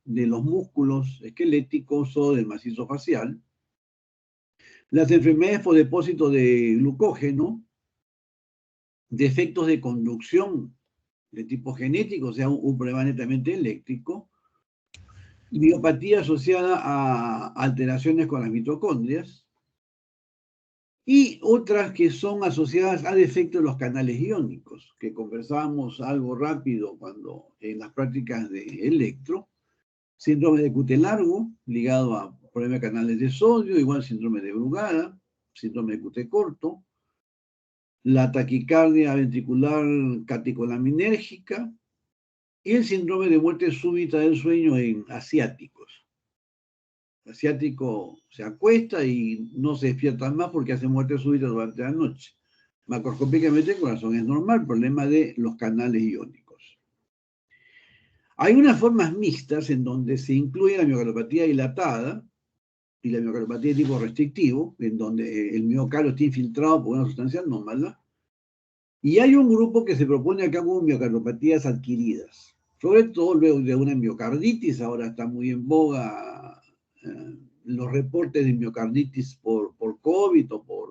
de los músculos esqueléticos o del macizo facial, las enfermedades por depósito de glucógeno, defectos de conducción de tipo genético, o sea, un problema netamente eléctrico, miopatía asociada a alteraciones con las mitocondrias, y otras que son asociadas a defectos de los canales iónicos, que conversábamos algo rápido cuando en las prácticas de electro, síndrome de QT largo, ligado a problemas de canales de sodio, igual síndrome de Brugada, síndrome de QT corto, la taquicardia ventricular catecolaminérgica y el síndrome de muerte súbita del sueño en asiáticos. El asiático se acuesta y no se despierta más porque hace muerte súbita durante la noche. Macroscópicamente el corazón es normal, problema de los canales iónicos. Hay unas formas mixtas en donde se incluye la miocardiopatía dilatada y la miocardiopatía de tipo restrictivo, en donde el miocardio está infiltrado por una sustancia anómala. Y hay un grupo que se propone acá como miocardiopatías adquiridas, sobre todo luego de una miocarditis. Ahora está muy en boga los reportes de miocarditis por COVID o por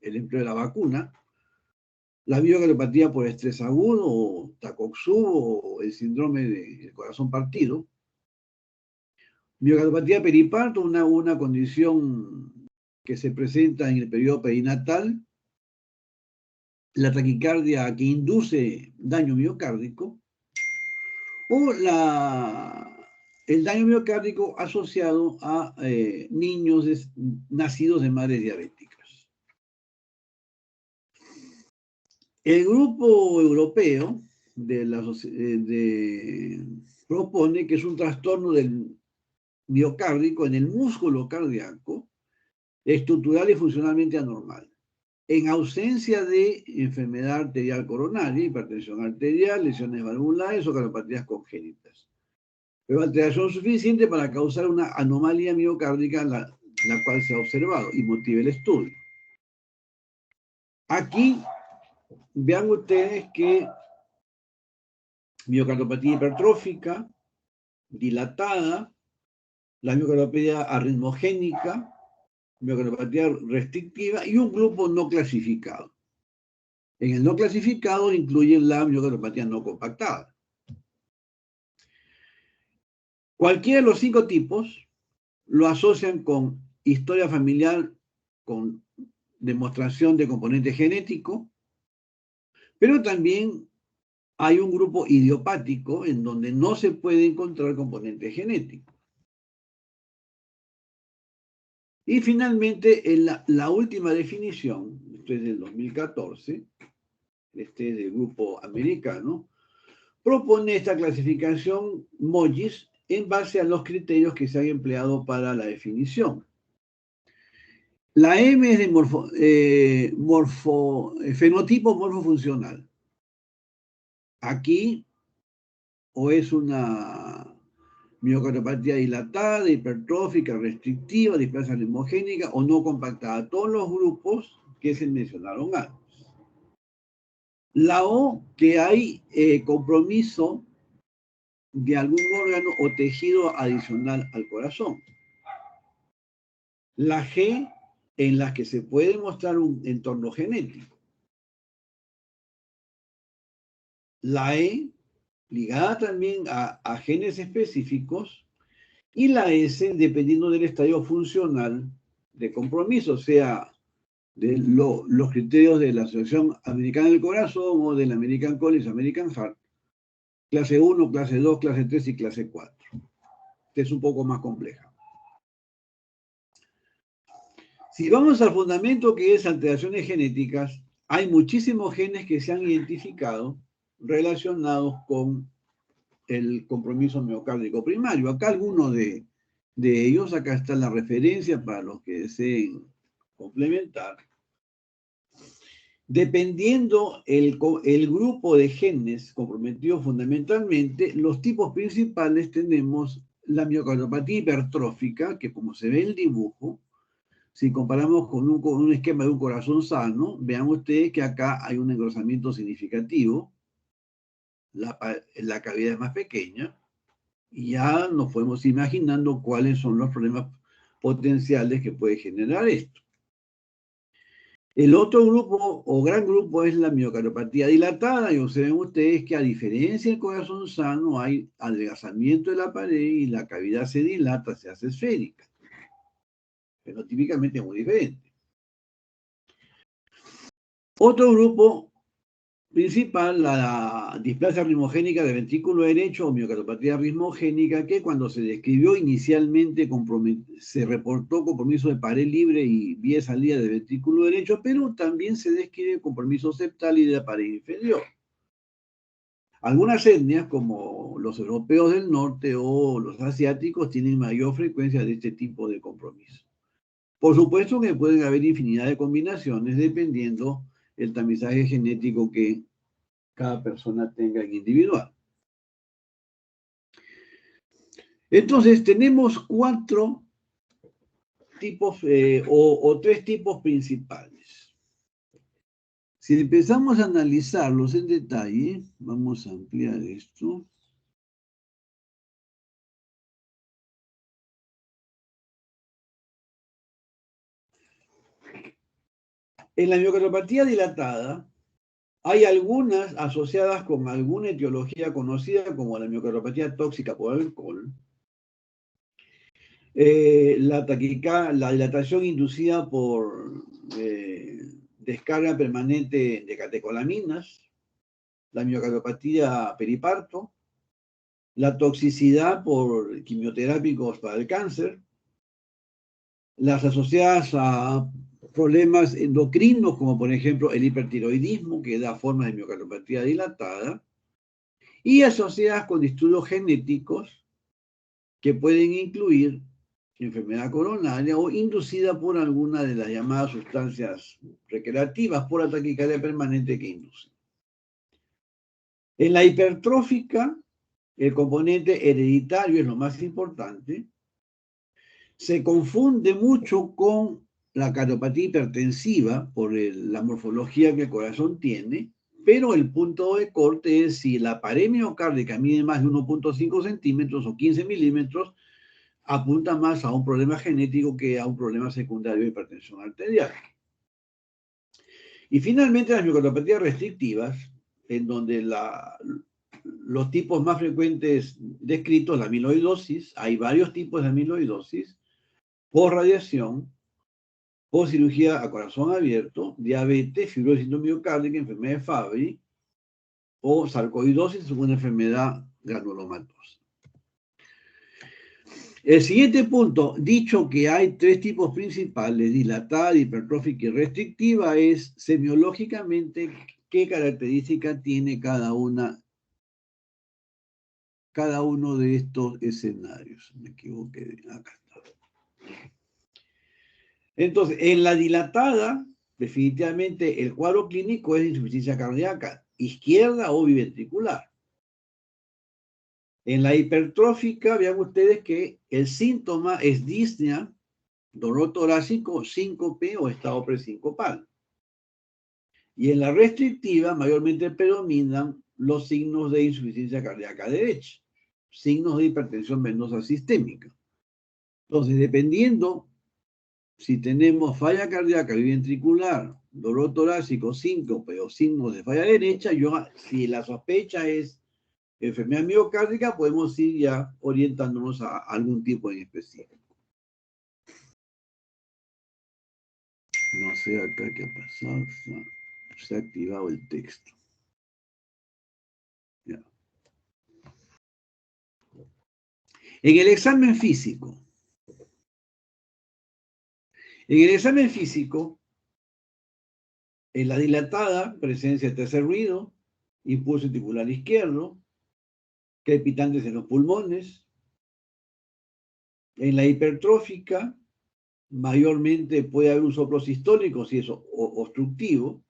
el empleo de la vacuna. La miocardiopatía por estrés agudo, o Takotsubo, o el síndrome del corazón partido. Miocardiopatía periparto, una condición que se presenta en el periodo perinatal. La taquicardia que induce daño miocárdico, o el daño miocárdico asociado a niños nacidos de madres diabéticas. El grupo europeo propone que es un trastorno del miocárdico en el músculo cardíaco, estructural y funcionalmente anormal, en ausencia de enfermedad arterial coronaria, hipertensión arterial, lesiones valvulares o cardiopatías congénitas. Pero alteración suficiente para causar una anomalía miocárdica la cual se ha observado y motive el estudio. Aquí vean ustedes que miocardiopatía hipertrófica, dilatada, la miocardiopatía arritmogénica, miocardiopatía restrictiva y un grupo no clasificado. En el no clasificado incluyen la miocardiopatía no compactada. Cualquiera de los 5 tipos lo asocian con historia familiar, con demostración de componente genético, pero también hay un grupo idiopático en donde no se puede encontrar componente genético. Y finalmente, en la última definición, esto es del 2014, este es del grupo americano, propone esta clasificación MOGIS en base a los criterios que se han empleado para la definición. La M es de fenotipo morfofuncional. Aquí o es una miocardiopatía dilatada, hipertrófica, restrictiva, displasia arritmogénica o no compactada. Todos los grupos que se mencionaron antes. La O, que hay compromiso de algún órgano o tejido adicional al corazón. La G, en la que se puede mostrar un entorno genético. La E, ligada también a genes específicos. Y la S, dependiendo del estadio funcional de compromiso, o sea, de los criterios de la Asociación Americana del Corazón o del American College, American Heart, clase 1, clase 2, clase 3 y clase 4. Esta es un poco más compleja. Si vamos al fundamento que es alteraciones genéticas, hay muchísimos genes que se han identificado relacionados con el compromiso miocárdico primario. Acá algunos de ellos, acá está la referencia para los que deseen complementar. Dependiendo el grupo de genes comprometidos fundamentalmente, los tipos principales tenemos la miocardiopatía hipertrófica, que como se ve en el dibujo, si comparamos con un esquema de un corazón sano, vean ustedes que acá hay un engrosamiento significativo, la cavidad es más pequeña, Y ya nos podemos imaginando cuáles son los problemas potenciales que puede generar esto. El otro grupo o gran grupo es la miocardiopatía dilatada, y observen ustedes que a diferencia del corazón sano hay adelgazamiento de la pared y la cavidad se dilata, se hace esférica. Pero típicamente es muy diferente. Otro grupo principal, la displasia ritmogénica del ventrículo derecho o miocardiopatía ritmogénica, que cuando se describió inicialmente se reportó compromiso de pared libre y vía salida del ventrículo derecho, pero también se describe compromiso septal y de la pared inferior. Algunas etnias, como los europeos del norte o los asiáticos, tienen mayor frecuencia de este tipo de compromiso. Por supuesto que pueden haber infinidad de combinaciones dependiendo el tamizaje genético que cada persona tenga en individual. Entonces, tenemos cuatro tipos o tres tipos principales. Si empezamos a analizarlos en detalle, vamos a ampliar esto. En la miocardiopatía dilatada, hay algunas asociadas con alguna etiología conocida como la miocardiopatía tóxica por alcohol, la dilatación inducida por descarga permanente de catecolaminas, la miocardiopatía periparto, la toxicidad por quimioterápicos para el cáncer, las asociadas a problemas endocrinos como por ejemplo el hipertiroidismo que da forma de miocardiopatía dilatada, y asociadas con disturbios genéticos que pueden incluir enfermedad coronaria o inducida por alguna de las llamadas sustancias recreativas por la taquicardia permanente que inducen. En la hipertrófica, el componente hereditario es lo más importante. Se confunde mucho con la cardiopatía hipertensiva por la morfología que el corazón tiene, pero el punto de corte es si la pared miocárdica mide más de 1.5 centímetros o 15 milímetros, apunta más a un problema genético que a un problema secundario de hipertensión arterial. Y finalmente las miocardiopatías restrictivas, en donde los tipos más frecuentes descritos, la amiloidosis, hay varios tipos de amiloidosis, por radiación, por cirugía a corazón abierto, diabetes, fibrosis miocárdica, enfermedad de Fabry, o sarcoidosis, una enfermedad granulomatosa. El siguiente punto, dicho que hay tres tipos principales, dilatada, hipertrófica y restrictiva, es semiológicamente qué característica tiene cada uno de estos escenarios. Me equivoqué, acá está. Entonces, en la dilatada, definitivamente el cuadro clínico es insuficiencia cardíaca, izquierda o biventricular. En la hipertrófica, vean ustedes que el síntoma es disnea, dolor torácico, síncope o estado presincopal. Y en la restrictiva, mayormente predominan los signos de insuficiencia cardíaca derecha, signos de hipertensión venosa sistémica. Entonces, dependiendo si tenemos falla cardíaca biventricular, dolor torácico, síncope o signos de falla derecha, si la sospecha es enfermedad miocárdica, podemos ir ya orientándonos a algún tipo en específico. No sé acá qué ha pasado. Se ha activado el texto. Ya. En el examen físico. En la dilatada, presencia de tercer ruido, impulso ventricular izquierdo, crepitantes en los pulmones. En la hipertrófica, mayormente puede haber un soplo sistólico, si es obstructivo.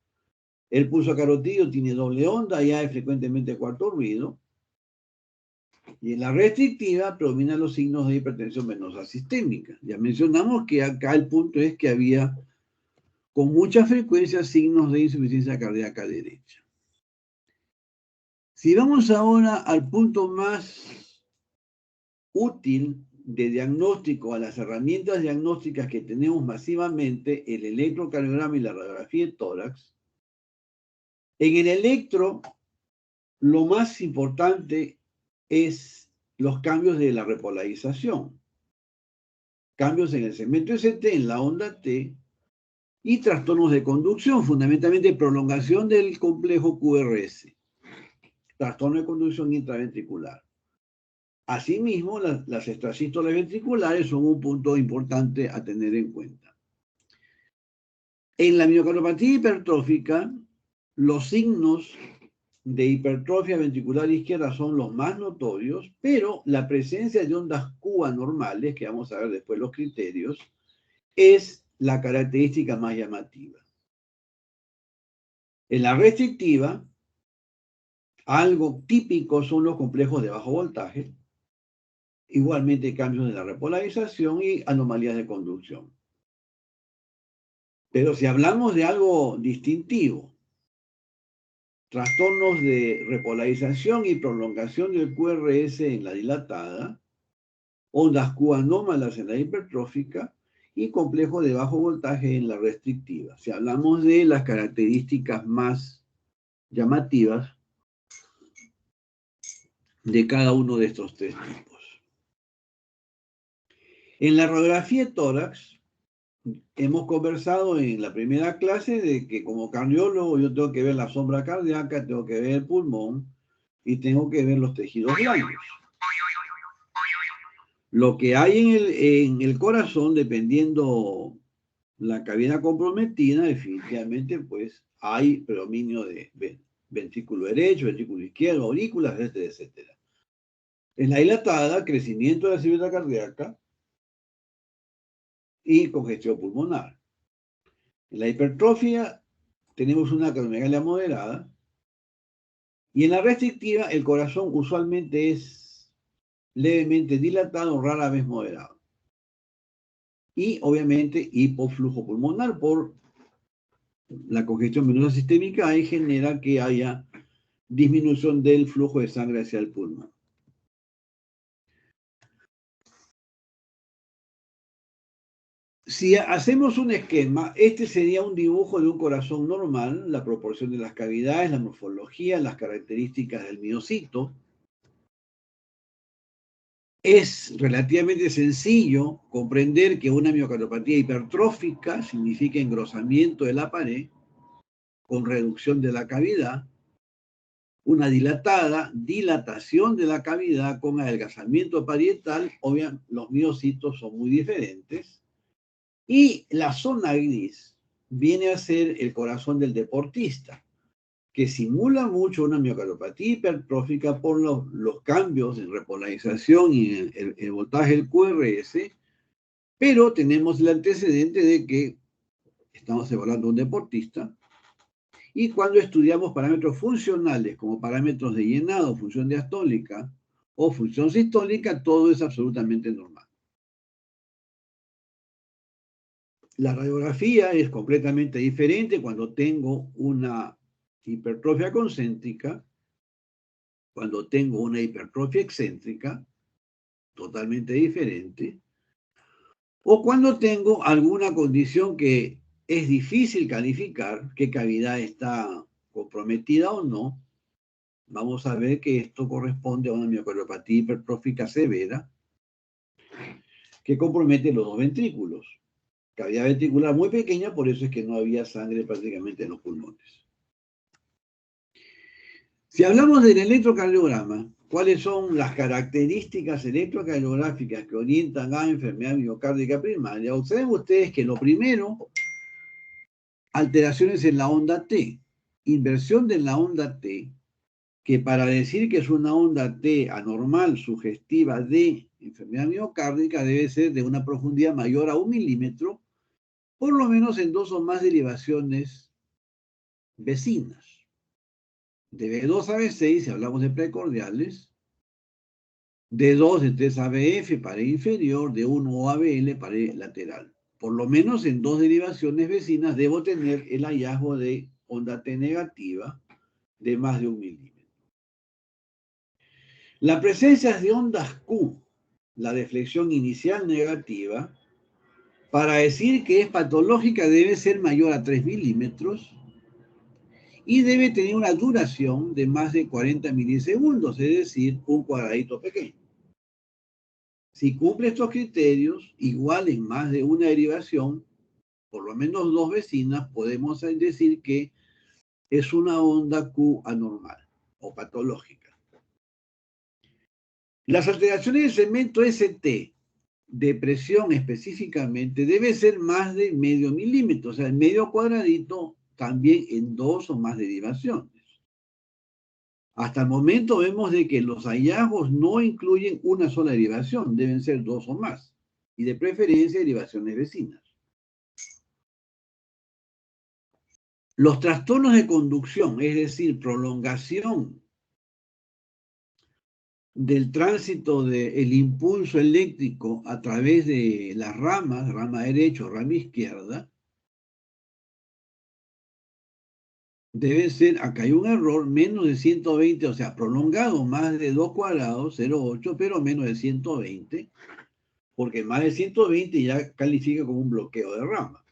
El pulso carotídeo tiene doble onda, ya hay frecuentemente cuarto ruido. Y en la restrictiva predominan los signos de hipertensión venosa sistémica. Ya mencionamos que acá el punto es que había con mucha frecuencia signos de insuficiencia cardíaca derecha. Si vamos ahora al punto más útil de diagnóstico a las herramientas diagnósticas que tenemos masivamente, el electrocardiograma y la radiografía de tórax. En el electro, lo más importante es los cambios de la repolarización. Cambios en el segmento ST, en la onda T, y trastornos de conducción, fundamentalmente prolongación del complejo QRS, trastorno de conducción intraventricular. Asimismo, las extrasístoles ventriculares son un punto importante a tener en cuenta. En la miocardiopatía hipertrófica, los signos de hipertrofia ventricular izquierda son los más notorios, pero la presencia de ondas Q anormales, que vamos a ver después los criterios, es la característica más llamativa. En la restrictiva, algo típico son los complejos de bajo voltaje, igualmente cambios de la repolarización y anomalías de conducción. Pero si hablamos de algo distintivo, trastornos de repolarización y prolongación del QRS en la dilatada, ondas Q anómalas en la hipertrófica y complejo de bajo voltaje en la restrictiva. Si hablamos de las características más llamativas de cada uno de estos tres tipos. En la radiografía de tórax, hemos conversado en la primera clase de que como cardiólogo yo tengo que ver la sombra cardíaca, tengo que ver el pulmón y tengo que ver los tejidos blandos. Lo que hay en el corazón, dependiendo la cavidad comprometida, definitivamente pues hay predominio de ventrículo derecho, ventrículo izquierdo, aurículas, etcétera, etcétera. En la dilatada, crecimiento de la cirugía cardíaca y congestión pulmonar. En la hipertrofia tenemos una cardiomegalia moderada y en la restrictiva el corazón usualmente es levemente dilatado, rara vez moderado. Y obviamente hipoflujo pulmonar por la congestión venosa sistémica ahí genera que haya disminución del flujo de sangre hacia el pulmón. Si hacemos un esquema, este sería un dibujo de un corazón normal, la proporción de las cavidades, la morfología, las características del miocito. Es relativamente sencillo comprender que una miocardiopatía hipertrófica significa engrosamiento de la pared con reducción de la cavidad, una dilatación de la cavidad con adelgazamiento parietal. Obviamente los miocitos son muy diferentes. Y la zona gris viene a ser el corazón del deportista, que simula mucho una miocardiopatía hipertrófica por los cambios en repolarización y el voltaje del QRS, pero tenemos el antecedente de que estamos evaluando a un deportista, y cuando estudiamos parámetros funcionales como parámetros de llenado, función diastólica o función sistólica, todo es absolutamente normal. La radiografía es completamente diferente cuando tengo una hipertrofia concéntrica, cuando tengo una hipertrofia excéntrica, totalmente diferente, o cuando tengo alguna condición que es difícil calificar, qué cavidad está comprometida o no. Vamos a ver que esto corresponde a una miocardiopatía hipertrófica severa que compromete los dos ventrículos. Cavidad ventricular muy pequeña, por eso es que no había sangre prácticamente en los pulmones. Si hablamos del electrocardiograma, ¿cuáles son las características electrocardiográficas que orientan a enfermedad miocárdica primaria? Observen ustedes que lo primero, alteraciones en la onda T, inversión de la onda T, que para decir que es una onda T anormal sugestiva de enfermedad miocárdica debe ser de una profundidad mayor a 1 milímetro, por lo menos en 2 o más derivaciones vecinas. De B2 a B6, si hablamos de precordiales, de 2 de 3 ABF, pared inferior, de 1 ABL, pared lateral. Por lo menos en 2 derivaciones vecinas debo tener el hallazgo de onda T negativa de más de 1 milímetro. La presencia de ondas Q la deflexión inicial negativa, para decir que es patológica debe ser mayor a 3 milímetros y debe tener una duración de más de 40 milisegundos, es decir, un cuadradito pequeño. Si cumple estos criterios, igual en más de una derivación, por lo menos 2 vecinas, podemos decir que es una onda Q anormal o patológica. Las alteraciones del segmento ST de presión específicamente debe ser más de medio milímetro, o sea, el medio cuadradito también en 2 o más derivaciones. Hasta el momento vemos de que los hallazgos no incluyen una sola derivación, deben ser 2 o más, y de preferencia derivaciones vecinas. Los trastornos de conducción, es decir, prolongación del tránsito del impulso eléctrico a través de las ramas, rama derecha o rama izquierda, debe ser, acá hay un error, menos de 120, o sea, prolongado más de 2 cuadrados, 0,8, pero menos de 120, porque más de 120 ya califica como un bloqueo de rama.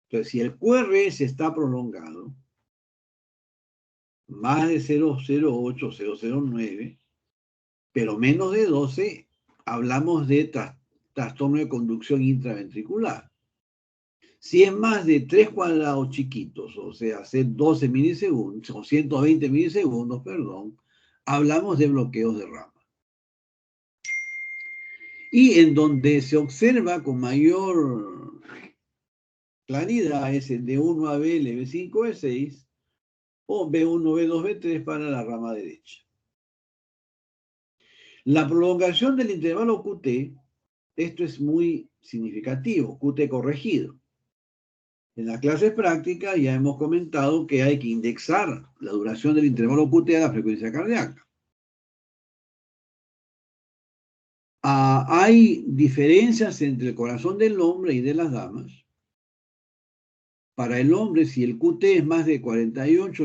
Entonces, si el QRS está prolongado, más de 0,08, 0,09, pero menos de 12, hablamos de trastorno de conducción intraventricular. Si es más de 3 cuadrados chiquitos, o sea, hacer 12 milisegundos, o 120 milisegundos, perdón, hablamos de bloqueos de rama. Y en donde se observa con mayor claridad es el de 1 a B, B5, B6, o B1, B2, B3 para la rama derecha. La prolongación del intervalo QT, esto es muy significativo, QT corregido. En las clases prácticas ya hemos comentado que hay que indexar la duración del intervalo QT a la frecuencia cardíaca. Hay diferencias entre el corazón del hombre y de las damas. Para el hombre, si el QT es más de 48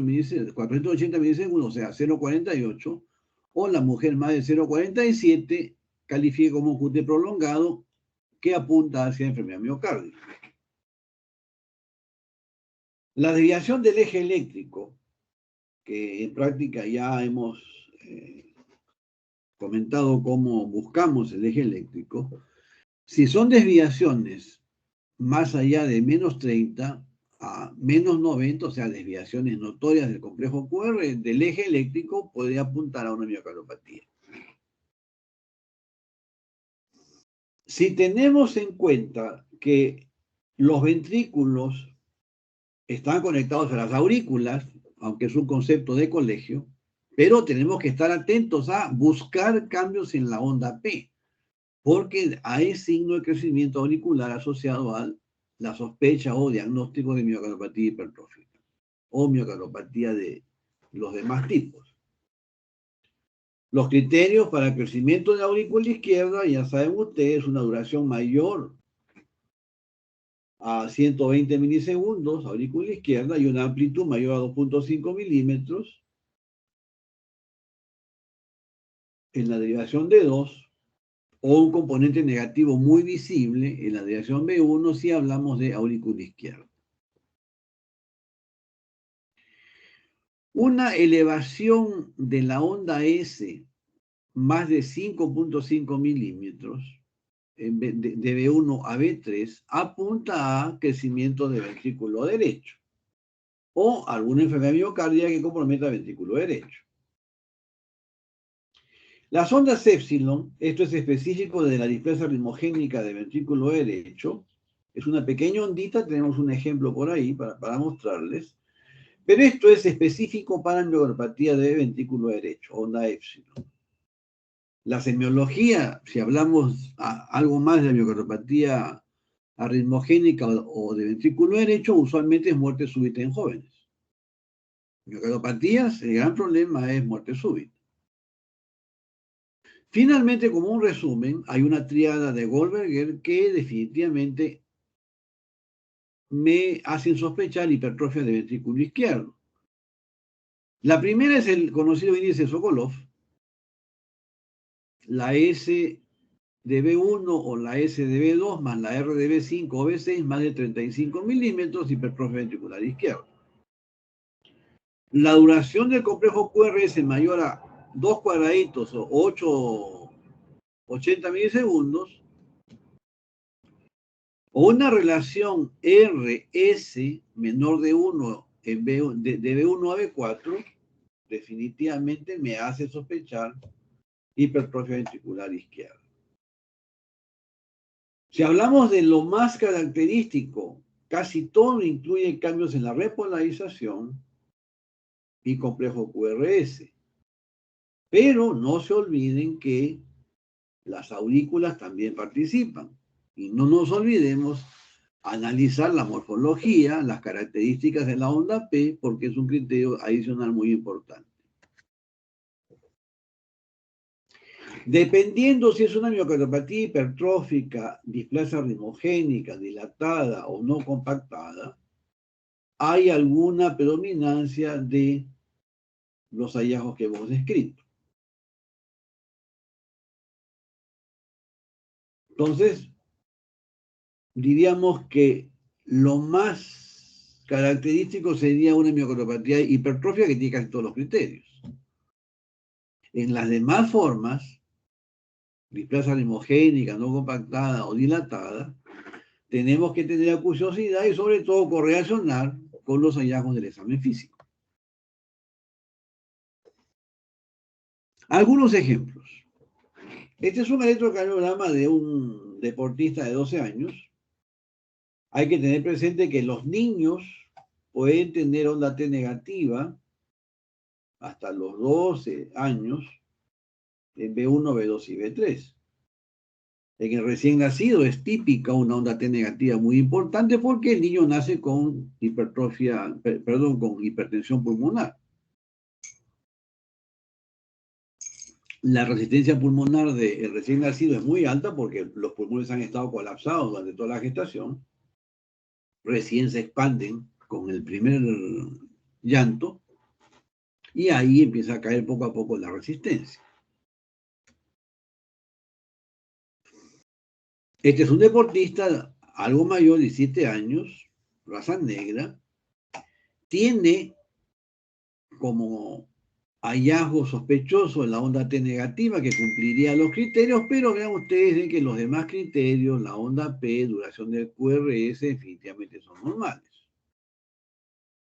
480 milisegundos, o sea, 0,48, o la mujer más de 0,47, califica como un QT prolongado que apunta hacia enfermedad miocárdica. La desviación del eje eléctrico, que en práctica ya hemos comentado cómo buscamos el eje eléctrico, si son desviaciones más allá de menos 30 a menos 90, o sea, desviaciones notorias del complejo QR, del eje eléctrico, puede apuntar a una miocardiopatía. Si tenemos en cuenta que los ventrículos están conectados a las aurículas, aunque es un concepto de colegio, pero tenemos que estar atentos a buscar cambios en la onda P, porque hay signo de crecimiento auricular asociado a la sospecha o diagnóstico de miocardiopatía hipertrófica o miocardiopatía de los demás tipos. Los criterios para el crecimiento de la aurícula izquierda, ya saben ustedes, una duración mayor a 120 milisegundos, aurícula izquierda, y una amplitud mayor a 2.5 milímetros en la derivación de 2, o un componente negativo muy visible en la derivación B1 si hablamos de aurícula izquierda. Una elevación de la onda S más de 5.5 milímetros de B1 a B3 apunta a crecimiento del ventrículo derecho o alguna enfermedad miocárdica que comprometa el ventrículo derecho. Las ondas épsilon, esto es específico de la displasia ritmogénica del ventrículo derecho, es una pequeña ondita, tenemos un ejemplo por ahí para mostrarles, pero esto es específico para miocardiopatía de ventrículo derecho, onda épsilon. La semiología, si hablamos algo más de la miocardiopatía arritmogénica o de ventrículo derecho, usualmente es muerte súbita en jóvenes. Miocardiopatías, el gran problema es muerte súbita. Finalmente, como un resumen, hay una tríada de Goldberger que definitivamente me hacen sospechar hipertrofia de ventrículo izquierdo. La primera es el conocido índice Sokolov. La S de B1 o la S de B2 más la R de B5 o B6 más de 35 milímetros, hipertrofia ventricular izquierda. La duración del complejo QRS mayor a 2 cuadraditos o 80 milisegundos, o una relación RS menor de 1 de B1 a B4, definitivamente me hace sospechar hipertrofia ventricular izquierda. Si hablamos de lo más característico, casi todo incluye cambios en la repolarización y complejo QRS. Pero no se olviden que las aurículas también participan. Y no nos olvidemos analizar la morfología, las características de la onda P, porque es un criterio adicional muy importante. Dependiendo si es una miocardiopatía hipertrófica, displasia ritmogénica, dilatada o no compactada, hay alguna predominancia de los hallazgos que hemos descrito. Entonces, diríamos que lo más característico sería una miocardiopatía hipertrófica que tiene casi todos los criterios. En las demás formas, displasia ritmogénica, no compactada o dilatada, tenemos que tener acuciosidad y sobre todo correlacionar con los hallazgos del examen físico. Algunos ejemplos. Este es un electrocardiograma de un deportista de 12 años. Hay que tener presente que los niños pueden tener onda T negativa hasta los 12 años en B1, B2 y B3. En el recién nacido es típica una onda T negativa muy importante porque el niño nace con con hipertensión pulmonar. La resistencia pulmonar del recién nacido es muy alta porque los pulmones han estado colapsados durante toda la gestación. Recién se expanden con el primer llanto y ahí empieza a caer poco a poco la resistencia. Este es un deportista algo mayor, 17 años, raza negra, tiene como hallazgo sospechoso en la onda T negativa que cumpliría los criterios, pero vean ustedes de que los demás criterios, la onda P, duración del QRS, definitivamente son normales.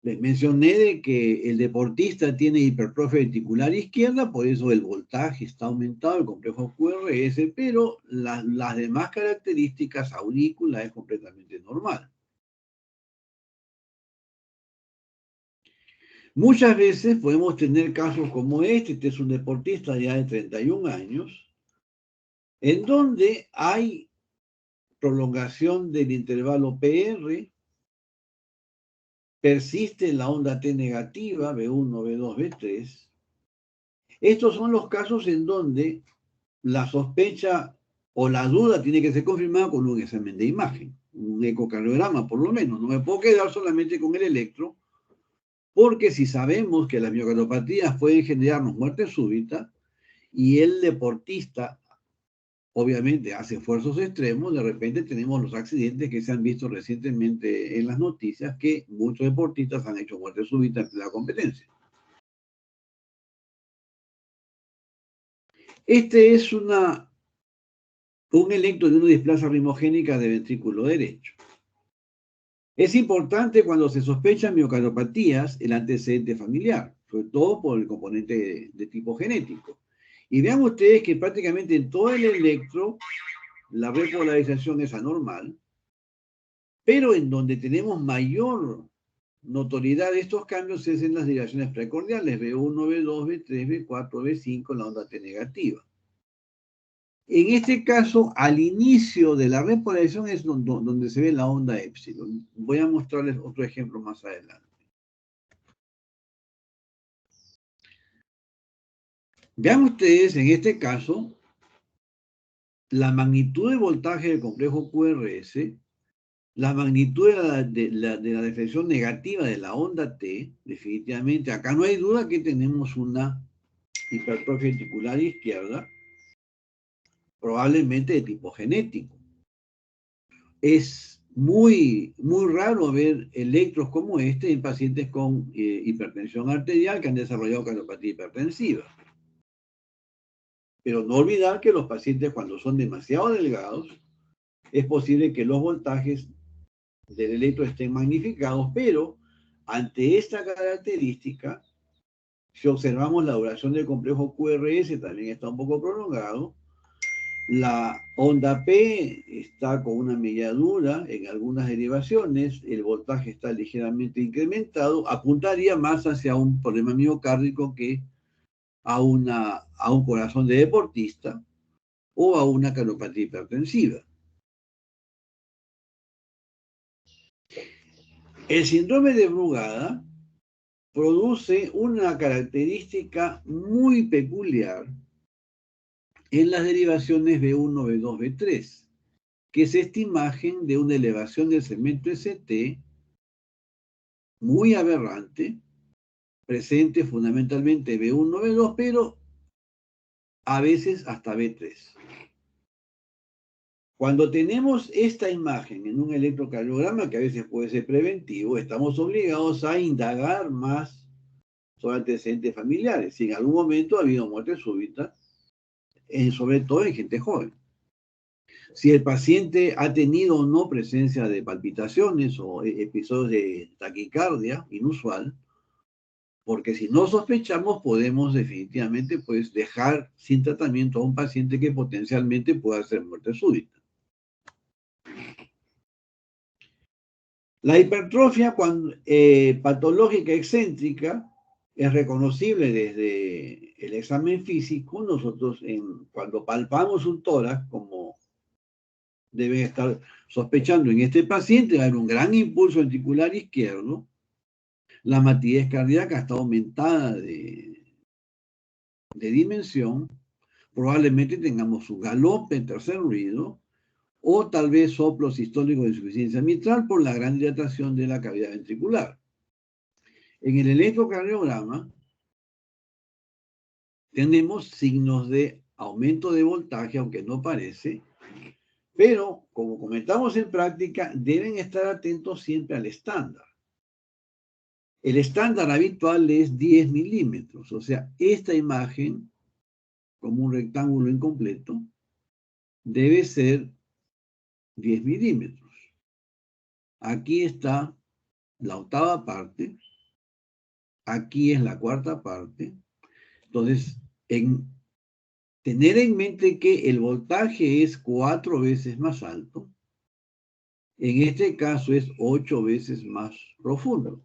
Les mencioné de que el deportista tiene hipertrofia ventricular izquierda, por eso el voltaje está aumentado, el complejo QRS, pero las demás características, aurícula es completamente normal. Muchas veces podemos tener casos como este es un deportista ya de 31 años, en donde hay prolongación del intervalo PR, persiste la onda T negativa, B1, B2, B3. Estos son los casos en donde la sospecha o la duda tiene que ser confirmada con un examen de imagen, un ecocardiograma por lo menos. No me puedo quedar solamente con el electro, porque si sabemos que las miocardiopatías pueden generarnos muerte súbita y el deportista obviamente hace esfuerzos extremos, de repente tenemos los accidentes que se han visto recientemente en las noticias, que muchos deportistas han hecho muerte súbita en la competencia. Este es un electro de una displasia ritmogénica de ventrículo derecho. Es importante cuando se sospechan miocardiopatías el antecedente familiar, sobre todo por el componente de tipo genético. Y vean ustedes que prácticamente en todo el electro la repolarización es anormal, pero en donde tenemos mayor notoriedad de estos cambios es en las direcciones precordiales, B1, B2, B3, B4, B5, la onda T negativa. En este caso, al inicio de la repolarización es donde se ve la onda epsilon. Voy a mostrarles otro ejemplo más adelante. Vean ustedes, en este caso, la magnitud de voltaje del complejo QRS, la magnitud de la deflexión negativa de la onda T, definitivamente, acá no hay duda que tenemos una hipertrofia ventricular izquierda, probablemente de tipo genético. Es muy raro ver electros como este en pacientes con hipertensión arterial que han desarrollado cardiopatía hipertensiva. Pero no olvidar que los pacientes, cuando son demasiado delgados, es posible que los voltajes del electro estén magnificados, pero ante esta característica, si observamos la duración del complejo QRS, también está un poco prolongado. La onda P está con una mediadura en algunas derivaciones, el voltaje está ligeramente incrementado, apuntaría más hacia un problema miocárdico que a un corazón de deportista o a una cardiopatía hipertensiva. El síndrome de Brugada produce una característica muy peculiar en las derivaciones B1, B2, B3, que es esta imagen de una elevación del segmento ST muy aberrante, presente fundamentalmente B1, B2, pero a veces hasta B3. Cuando tenemos esta imagen en un electrocardiograma, que a veces puede ser preventivo, estamos obligados a indagar más sobre antecedentes familiares. Si en algún momento ha habido muerte súbita, sobre todo en gente joven. Si el paciente ha tenido o no presencia de palpitaciones o episodios de taquicardia inusual, porque si no sospechamos, podemos definitivamente pues, dejar sin tratamiento a un paciente que potencialmente pueda hacer muerte súbita. La hipertrofia patológica excéntrica es reconocible desde el examen físico. Nosotros cuando palpamos un tórax, como deben estar sospechando en este paciente, va a haber un gran impulso ventricular izquierdo. La matidez cardíaca está aumentada de dimensión. Probablemente tengamos un galope en tercer ruido, o tal vez soplo sistólico de insuficiencia mitral por la gran dilatación de la cavidad ventricular. En el electrocardiograma tenemos signos de aumento de voltaje, aunque no parece, pero como comentamos en práctica, deben estar atentos siempre al estándar. El estándar habitual es 10 milímetros, o sea, esta imagen, como un rectángulo incompleto, debe ser 10 milímetros. Aquí está la octava parte, aquí es la cuarta parte. Entonces, tener en mente que el voltaje es 4 veces más alto, en este caso es 8 veces más profundo.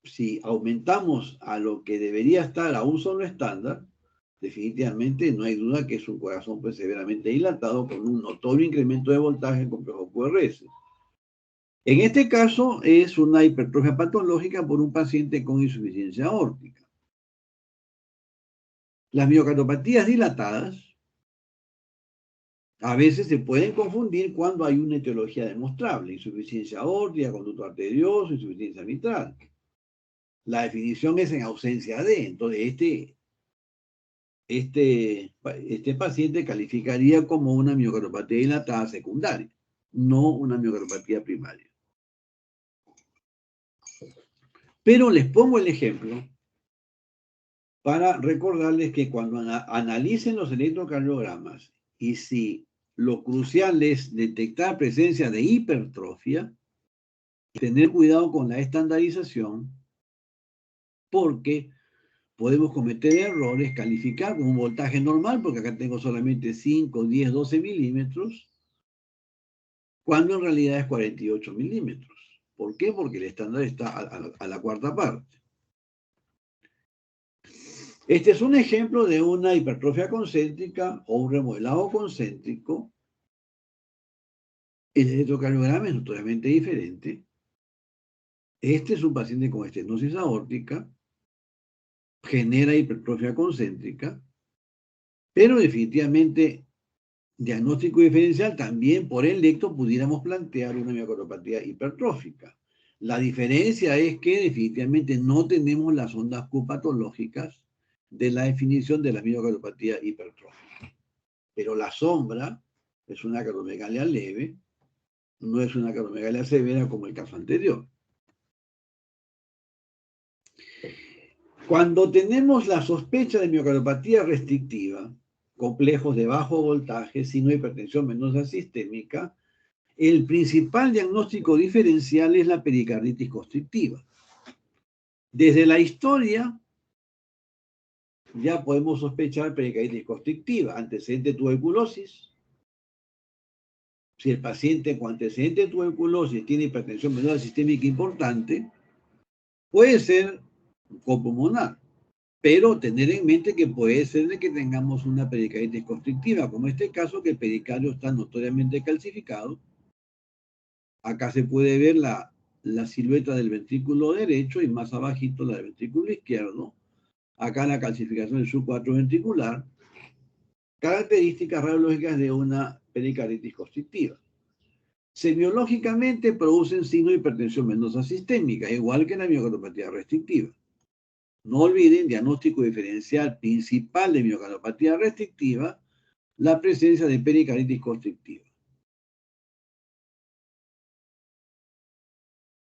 Si aumentamos a lo que debería estar a un solo estándar, definitivamente no hay duda que es un corazón pues, severamente dilatado con un notorio incremento de voltaje en complejo QRS. En este caso es una hipertrofia patológica por un paciente con insuficiencia aórtica. Las miocardiopatías dilatadas a veces se pueden confundir cuando hay una etiología demostrable, insuficiencia aórtica, conducto arterioso, insuficiencia mitral. La definición es en ausencia de, entonces este paciente calificaría como una miocardiopatía dilatada secundaria, no una miocardiopatía primaria. Pero les pongo el ejemplo para recordarles que cuando analicen los electrocardiogramas y si lo crucial es detectar presencia de hipertrofia, tener cuidado con la estandarización, porque podemos cometer errores, calificar con un voltaje normal, porque acá tengo solamente 5, 10, 12 milímetros, cuando en realidad es 48 milímetros. ¿Por qué? Porque el estándar está a la cuarta parte. Este es un ejemplo de una hipertrofia concéntrica o un remodelado concéntrico. El electrocardiograma es notoriamente diferente. Este es un paciente con estenosis aórtica, genera hipertrofia concéntrica, pero definitivamente diagnóstico diferencial también por electro pudiéramos plantear una miocardopatía hipertrófica. La diferencia es que definitivamente no tenemos las ondas Q patológicas de la definición de la miocardopatía hipertrófica. pero la sombra es una acromegalia leve, no es una acromegalia severa como el caso anterior. Cuando tenemos la sospecha de miocardiopatía restrictiva, complejos de bajo voltaje, signo de hipertensión venosa sistémica, el principal diagnóstico diferencial es la pericarditis constrictiva. Desde la historia ya podemos sospechar pericarditis constrictiva, antecedente de tuberculosis. Si el paciente con antecedente de tuberculosis tiene hipertensión venosa sistémica importante, puede ser copulmonar, pero tener en mente que puede ser de que tengamos una pericarditis constrictiva, como este caso, que el pericardio está notoriamente calcificado. Acá se puede ver la silueta del ventrículo derecho y más abajito la del ventrículo izquierdo. Acá la calcificación del subcuadro ventricular. Características radiológicas de una pericarditis constrictiva. Semiológicamente producen signos de hipertensión venosa sistémica, igual que la miocardiopatía restrictiva. No olviden, diagnóstico diferencial principal de miocardiopatía restrictiva, la presencia de pericarditis constrictiva.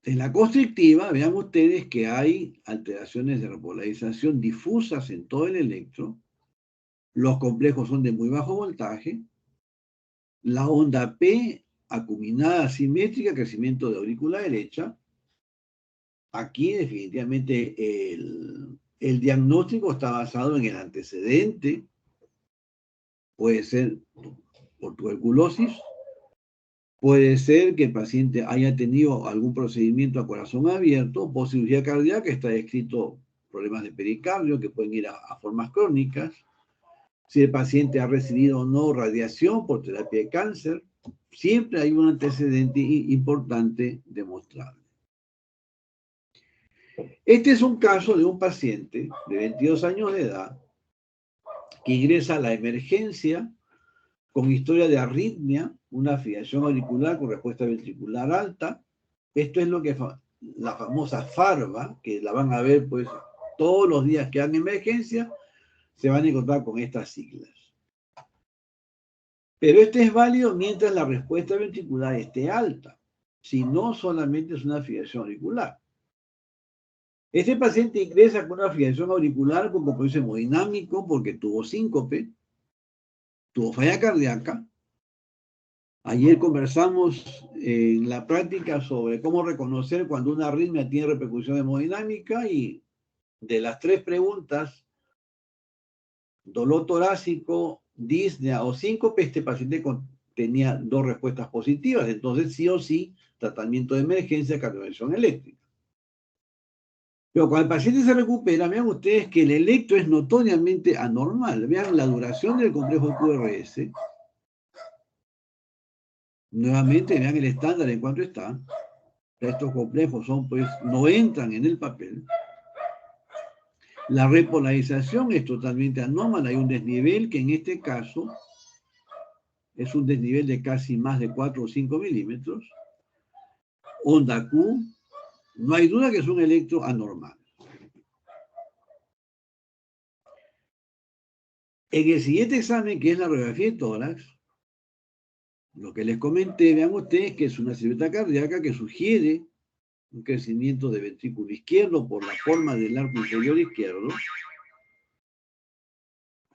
En la constrictiva, vean ustedes que hay alteraciones de repolarización difusas en todo el electro, los complejos son de muy bajo voltaje, la onda P acuminada simétrica, crecimiento de aurícula derecha. Aquí definitivamente el diagnóstico está basado en el antecedente, puede ser por tuberculosis, puede ser que el paciente haya tenido algún procedimiento a corazón abierto, por cirugía cardíaca, está descrito problemas de pericardio que pueden ir a formas crónicas, si el paciente ha recibido o no radiación por terapia de cáncer, siempre hay un antecedente importante demostrable. Este es un caso de un paciente de 22 años de edad que ingresa a la emergencia con historia de arritmia, una fibrilación auricular con respuesta ventricular alta. Esto es lo que la famosa FARVA, que la van a ver pues todos los días que hagan emergencia, se van a encontrar con estas siglas. Pero este es válido mientras la respuesta ventricular esté alta, si no solamente es una fibrilación auricular. Este paciente ingresa con una fibrilación auricular con compromiso hemodinámico porque tuvo síncope, tuvo falla cardíaca. Ayer conversamos en la práctica sobre cómo reconocer cuando una arritmia tiene repercusión hemodinámica y de las 3 preguntas, dolor torácico, disnea o síncope, este paciente tenía 2 respuestas positivas. Entonces, sí o sí, tratamiento de emergencia, cardioversión eléctrica. Pero cuando el paciente se recupera, vean ustedes que el electro es notoriamente anormal. Vean la duración del complejo QRS. Nuevamente, vean el estándar en cuanto está. Estos complejos no entran en el papel. La repolarización es totalmente anómala. Hay un desnivel que en este caso es un desnivel de casi más de 4 o 5 milímetros. Onda Q. No hay duda que es un electro anormal. En el siguiente examen, que es la radiografía de tórax, lo que les comenté, vean ustedes que es una silueta cardíaca que sugiere un crecimiento de ventrículo izquierdo por la forma del arco inferior izquierdo.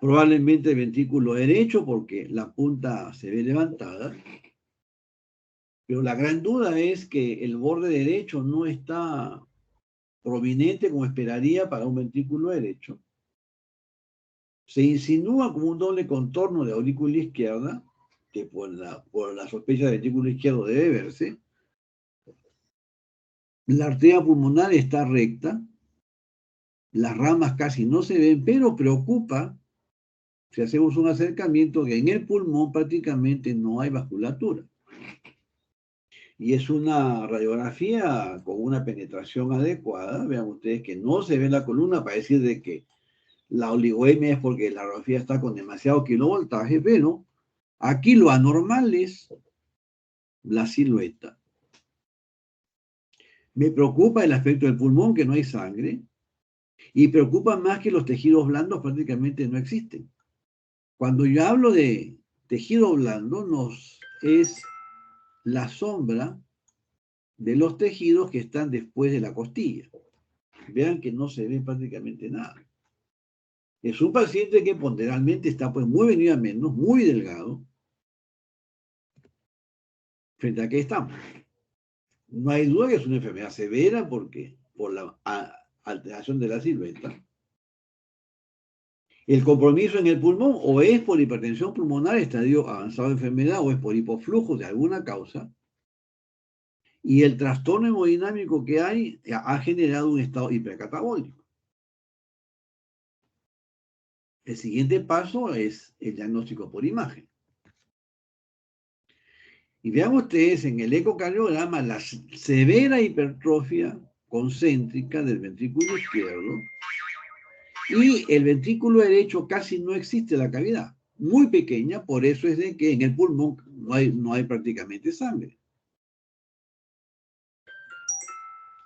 Probablemente el ventrículo derecho porque la punta se ve levantada. Pero la gran duda es que el borde derecho no está prominente como esperaría para un ventrículo derecho. Se insinúa como un doble contorno de aurícula izquierda, que por la sospecha de ventrículo izquierdo debe verse. La arteria pulmonar está recta, las ramas casi no se ven, pero preocupa, si hacemos un acercamiento, que en el pulmón prácticamente no hay vasculatura. Y es una radiografía con una penetración adecuada. Vean ustedes que no se ve la columna para decir de que la oligoemia es porque la radiografía está con demasiado kilovoltaje, pero aquí lo anormal es la silueta. Me preocupa el aspecto del pulmón, que no hay sangre, y preocupa más que los tejidos blandos prácticamente no existen. Cuando yo hablo de tejido blando es la sombra de los tejidos que están después de la costilla. Vean que no se ve prácticamente nada. Es un paciente que ponderalmente está pues muy venido a menos, muy delgado, frente a que estamos. No hay duda que es una enfermedad severa porque por la alteración de la silueta. El compromiso en el pulmón o es por hipertensión pulmonar, estadio avanzado de enfermedad, o es por hipoflujo de alguna causa. Y el trastorno hemodinámico que hay ha generado un estado hipercatabólico. El siguiente paso es el diagnóstico por imagen. Y vean ustedes en el ecocardiograma la severa hipertrofia concéntrica del ventrículo izquierdo, y el ventrículo derecho casi no existe la cavidad, muy pequeña, por eso es de que en el pulmón no hay prácticamente sangre.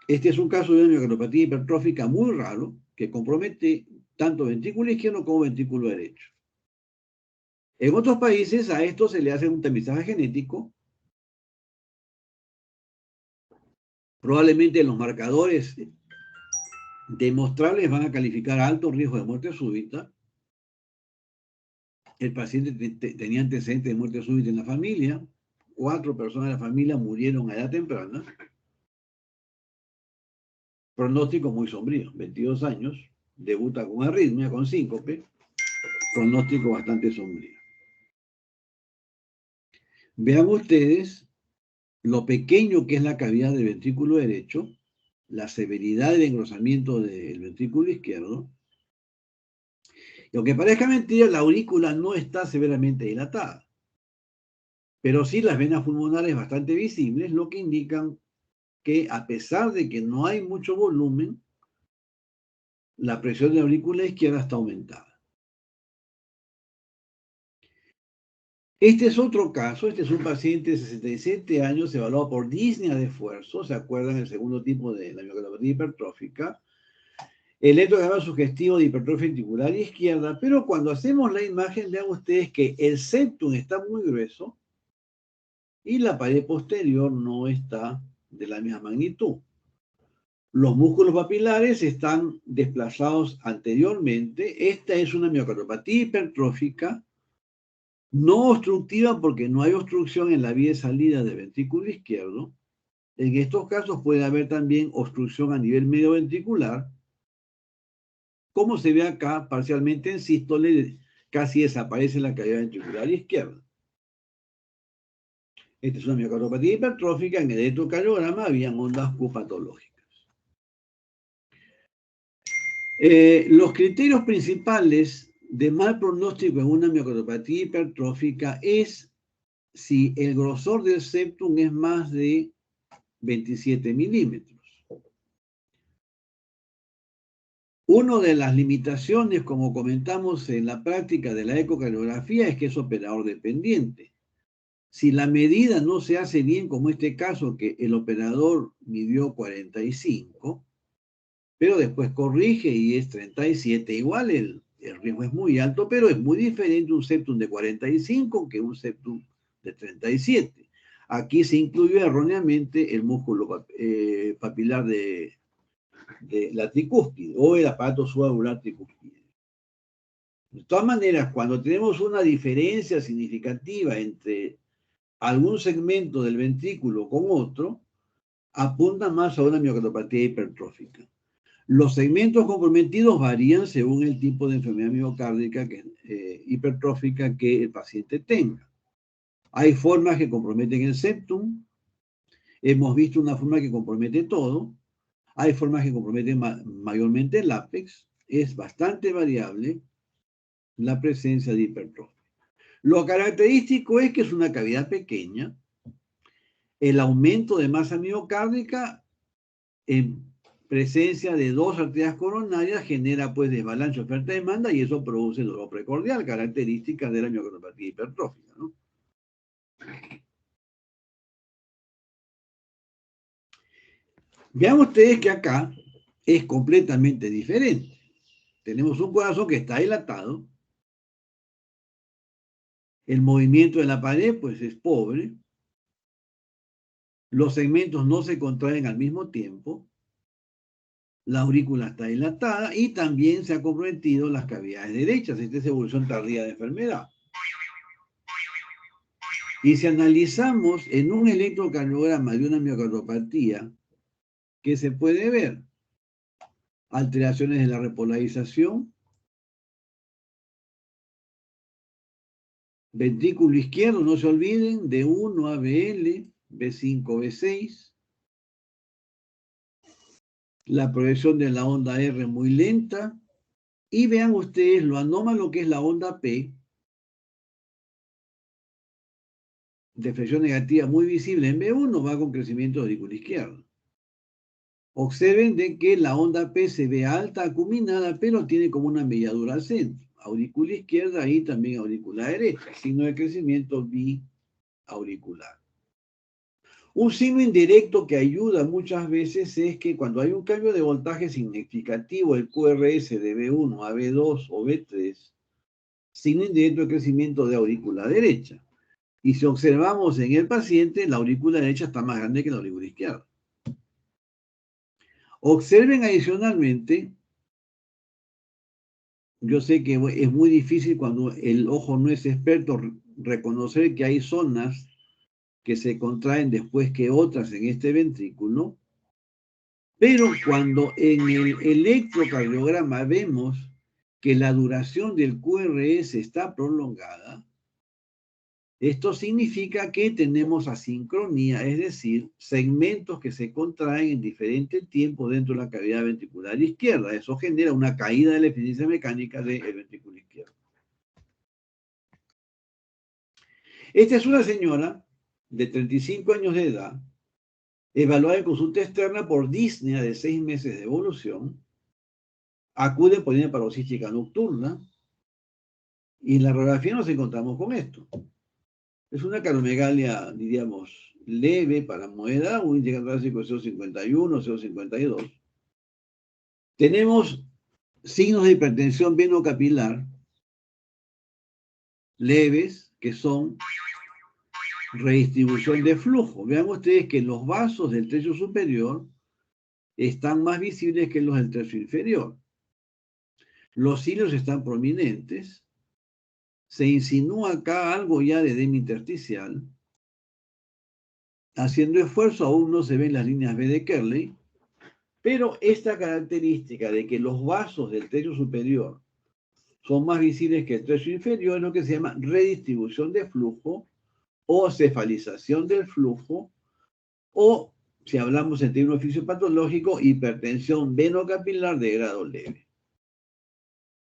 Este es un caso de una miocardopatía hipertrófica muy raro que compromete tanto ventrículo izquierdo como ventrículo derecho. En otros países a esto se le hace un tamizaje genético. Probablemente los marcadores demostrables van a calificar a alto riesgo de muerte súbita. El paciente tenía antecedentes de muerte súbita en la familia. 4 personas de la familia murieron a edad temprana. Pronóstico muy sombrío, 22 años, debuta con arritmia, con síncope, pronóstico bastante sombrío. Vean ustedes lo pequeño que es la cavidad del ventrículo derecho, la severidad del engrosamiento del ventrículo izquierdo. Y aunque parezca mentira, la aurícula no está severamente dilatada, pero sí las venas pulmonares bastante visibles, lo que indican que a pesar de que no hay mucho volumen, la presión de la aurícula izquierda está aumentada. Este es otro caso, este es un paciente de 67 años, evaluado por disnea de esfuerzo, ¿se acuerdan? El segundo tipo de la miocardopatía hipertrófica. Electrocardiograma sugestivo de hipertrofia ventricular izquierda, pero cuando hacemos la imagen, vean ustedes que el septum está muy grueso y la pared posterior no está de la misma magnitud. Los músculos papilares están desplazados anteriormente. Esta es una miocardopatía hipertrófica no obstructiva porque no hay obstrucción en la vía de salida del ventrículo izquierdo. En estos casos puede haber también obstrucción a nivel medio ventricular, como se ve acá, parcialmente en sístole, casi desaparece la cavidad ventricular izquierda. Esta es una miocardopatía hipertrófica. En el electrocardiograma habían ondas Q patológicas. Los criterios principales de mal pronóstico en una miocardopatía hipertrófica es si el grosor del septum es más de 27 milímetros. Una de las limitaciones, como comentamos en la práctica de la ecocardiografía, es que es operador dependiente. Si la medida no se hace bien, como este caso, que el operador midió 45, pero después corrige y es 37, igual el riesgo es muy alto, pero es muy diferente un septum de 45 que un septum de 37. Aquí se incluyó erróneamente el músculo papilar de la tricúspide o el aparato subauricular tricúspide. De todas maneras, cuando tenemos una diferencia significativa entre algún segmento del ventrículo con otro, apunta más a una miocardopatía hipertrófica. Los segmentos comprometidos varían según el tipo de enfermedad miocárdica hipertrófica que el paciente tenga. Hay formas que comprometen el septum. Hemos visto una forma que compromete todo. Hay formas que comprometen mayormente el ápex. Es bastante variable la presencia de hipertrofia. Lo característico es que es una cavidad pequeña. El aumento de masa miocárdica en presencia de 2 arterias coronarias genera pues desbalance oferta-demanda y eso produce dolor precordial, característica de la miocardopatía hipertrófica, ¿no? Vean ustedes que acá es completamente diferente. Tenemos un corazón que está dilatado El movimiento de la pared, pues, es pobre. Los segmentos no se contraen al mismo tiempo. La aurícula está dilatada y también se han comprometido las cavidades derechas. Esta es evolución tardía de enfermedad. Y si analizamos en un electrocardiograma de una miocardiopatía, ¿qué se puede ver? Alteraciones de la repolarización, ventrículo izquierdo, no se olviden, de 1 a BL, B5, B6. La progresión de la onda R muy lenta. Y vean ustedes lo anómalo que es la onda P, de flexión negativa muy visible en B1, va con crecimiento de aurícula izquierda. Observen de que la onda P se ve alta, acuminada, pero tiene como una melladura al centro. Aurícula izquierda y también aurícula derecha, signo de crecimiento biauricular. Un signo indirecto que ayuda muchas veces es que cuando hay un cambio de voltaje significativo, el QRS de B1 a B2 o B3, signo indirecto de crecimiento de aurícula derecha. Y si observamos en el paciente, la aurícula derecha está más grande que la aurícula izquierda. Observen adicionalmente, yo sé que es muy difícil cuando el ojo no es experto reconocer que hay zonas que se contraen después que otras en este ventrículo, pero cuando en el electrocardiograma vemos que la duración del QRS está prolongada, esto significa que tenemos asincronía, es decir, segmentos que se contraen en diferente tiempo dentro de la cavidad ventricular izquierda. Eso genera una caída de la eficiencia mecánica del ventrículo izquierdo. Esta es una señora de 35 años de edad, evaluada en consulta externa por disnea de 6 meses de evolución, acude por una paroxística nocturna, y en la radiografía nos encontramos con esto. Es una cardiomegalia, diríamos, leve para moeda, un índice cardíaco de 0,51, 0,52. Tenemos signos de hipertensión venocapilar leves, que son redistribución de flujo. Vean ustedes que los vasos del tercio superior están más visibles que los del tercio inferior. Los cilios están prominentes. Se insinúa acá algo ya de edema intersticial. Haciendo esfuerzo aún no se ven las líneas B de Kerley, pero esta característica de que los vasos del tercio superior son más visibles que el tercio inferior es lo que se llama redistribución de flujo o cefalización del flujo, o, si hablamos en términos fisiopatológicos, hipertensión venocapilar de grado leve.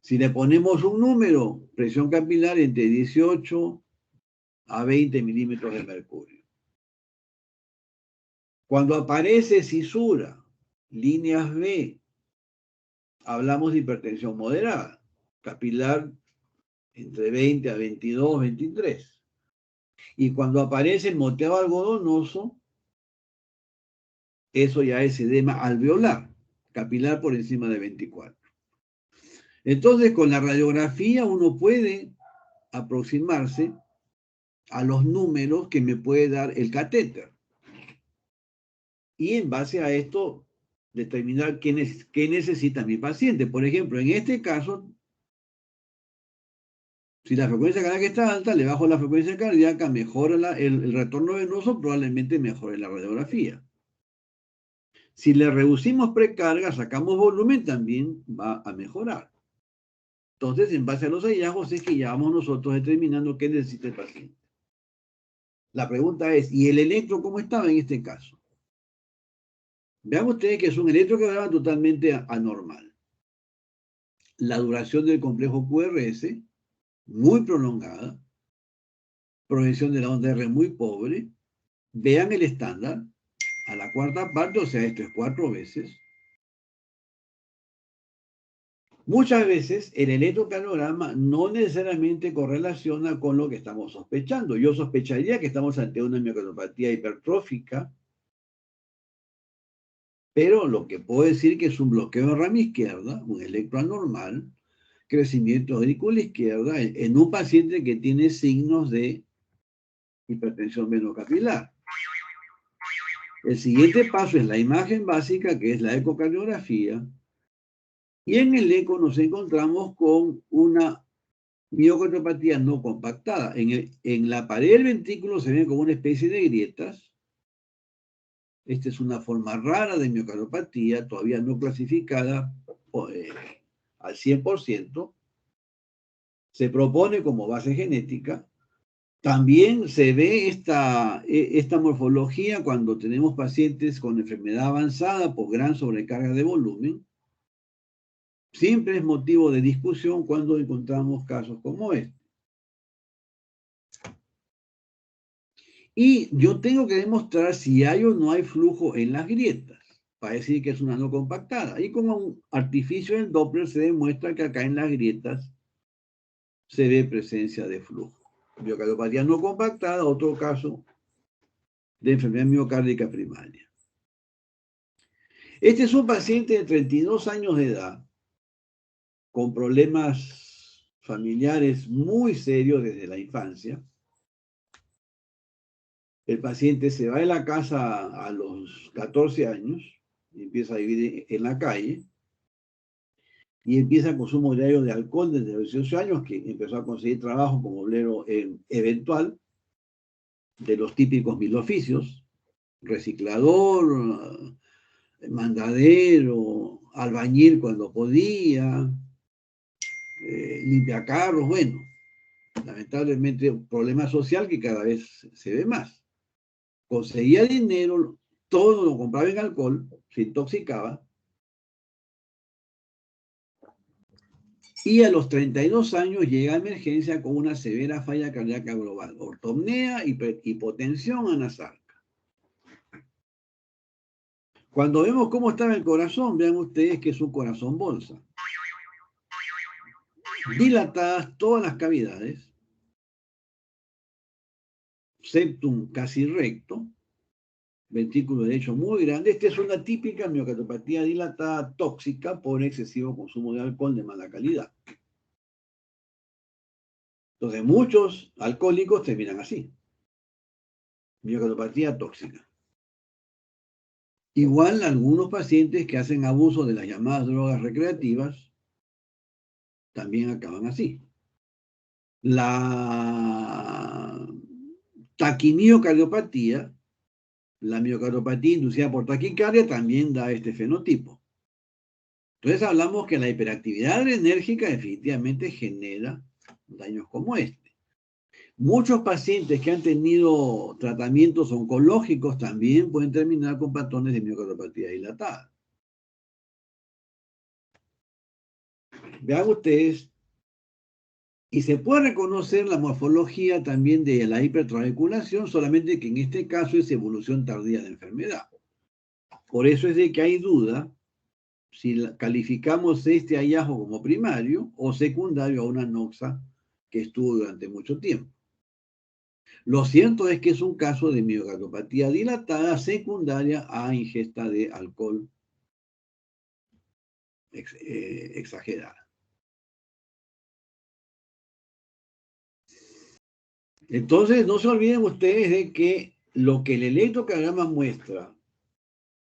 Si le ponemos un número, presión capilar entre 18 a 20 milímetros de mercurio. Cuando aparece cisura, líneas B, hablamos de hipertensión moderada, capilar entre 20 a 22, 23. Y cuando aparece el moteado algodonoso, eso ya es edema alveolar, capilar por encima de 24. Entonces, con la radiografía uno puede aproximarse a los números que me puede dar el catéter. Y en base a esto, determinar qué necesita mi paciente. Por ejemplo, en este caso, si la frecuencia cardíaca está alta, le bajo la frecuencia cardíaca, mejora el retorno venoso, probablemente mejore la radiografía. Si le reducimos precarga, sacamos volumen, también va a mejorar. Entonces, en base a los hallazgos, es que ya vamos nosotros determinando qué necesita el paciente. La pregunta es, ¿y el electro cómo estaba en este caso? Vean ustedes que es un electrocardiograma totalmente anormal. La duración del complejo QRS, muy prolongada, progresión de la onda R muy pobre. Vean el estándar, a la cuarta parte, o sea, esto es 4 veces. Muchas veces el electrocardiograma no necesariamente correlaciona con lo que estamos sospechando. Yo sospecharía que estamos ante una miocardiopatía hipertrófica, pero lo que puedo decir que es un bloqueo de rama izquierda, un electro anormal, crecimiento auricular izquierda en un paciente que tiene signos de hipertensión venocapilar. El siguiente paso es la imagen básica, que es la ecocardiografía, y en el eco nos encontramos con una miocardiopatía no compactada. En la pared del ventrículo se ven como una especie de grietas. Esta es una forma rara de miocardiopatía, todavía no clasificada al 100%. Se propone como base genética. También se ve esta morfología cuando tenemos pacientes con enfermedad avanzada por gran sobrecarga de volumen. Siempre es motivo de discusión cuando encontramos casos como este. Y yo tengo que demostrar si hay o no hay flujo en las grietas, para decir que es una no compactada. Y con un artificio del Doppler se demuestra que acá en las grietas se ve presencia de flujo. Miocardiopatía no compactada, otro caso de enfermedad miocárdica primaria. Este es un paciente de 32 años de edad, con problemas familiares muy serios desde la infancia. El paciente se va de la casa a los 14 años y empieza a vivir en la calle y empieza consumo diario de alcohol desde los 18 años, que empezó a conseguir trabajo como obrero eventual de los típicos mil oficios, reciclador, mandadero, albañil cuando podía, limpiacarros, bueno, lamentablemente un problema social que cada vez se ve más. Conseguía dinero, todo lo compraba en alcohol, se intoxicaba, y a los 32 años llega a emergencia con una severa falla cardíaca global, ortopnea, hipotensión anasarca. Cuando vemos cómo estaba el corazón, vean ustedes que es un corazón bolsa. Dilatadas todas las cavidades, septum casi recto, ventrículo derecho muy grande. Esta es una típica miocardiopatía dilatada tóxica por excesivo consumo de alcohol de mala calidad. Entonces, muchos alcohólicos terminan así. Miocardiopatía tóxica. Igual algunos pacientes que hacen abuso de las llamadas drogas recreativas también acaban así. La taquimiocardiopatía, la miocardiopatía inducida por taquicardia, también da este fenotipo. Entonces hablamos que la hiperactividad adrenérgica definitivamente genera daños como este. Muchos pacientes que han tenido tratamientos oncológicos también pueden terminar con patrones de miocardiopatía dilatada. Vean ustedes, y se puede reconocer la morfología también de la hipertrabeculación, solamente que en este caso es evolución tardía de enfermedad. Por eso es de que hay duda si calificamos este hallazgo como primario o secundario a una noxa que estuvo durante mucho tiempo. Lo cierto es que es un caso de miocardiopatía dilatada secundaria a ingesta de alcohol exagerada. Entonces, no se olviden ustedes de que lo que el electrocardiograma muestra,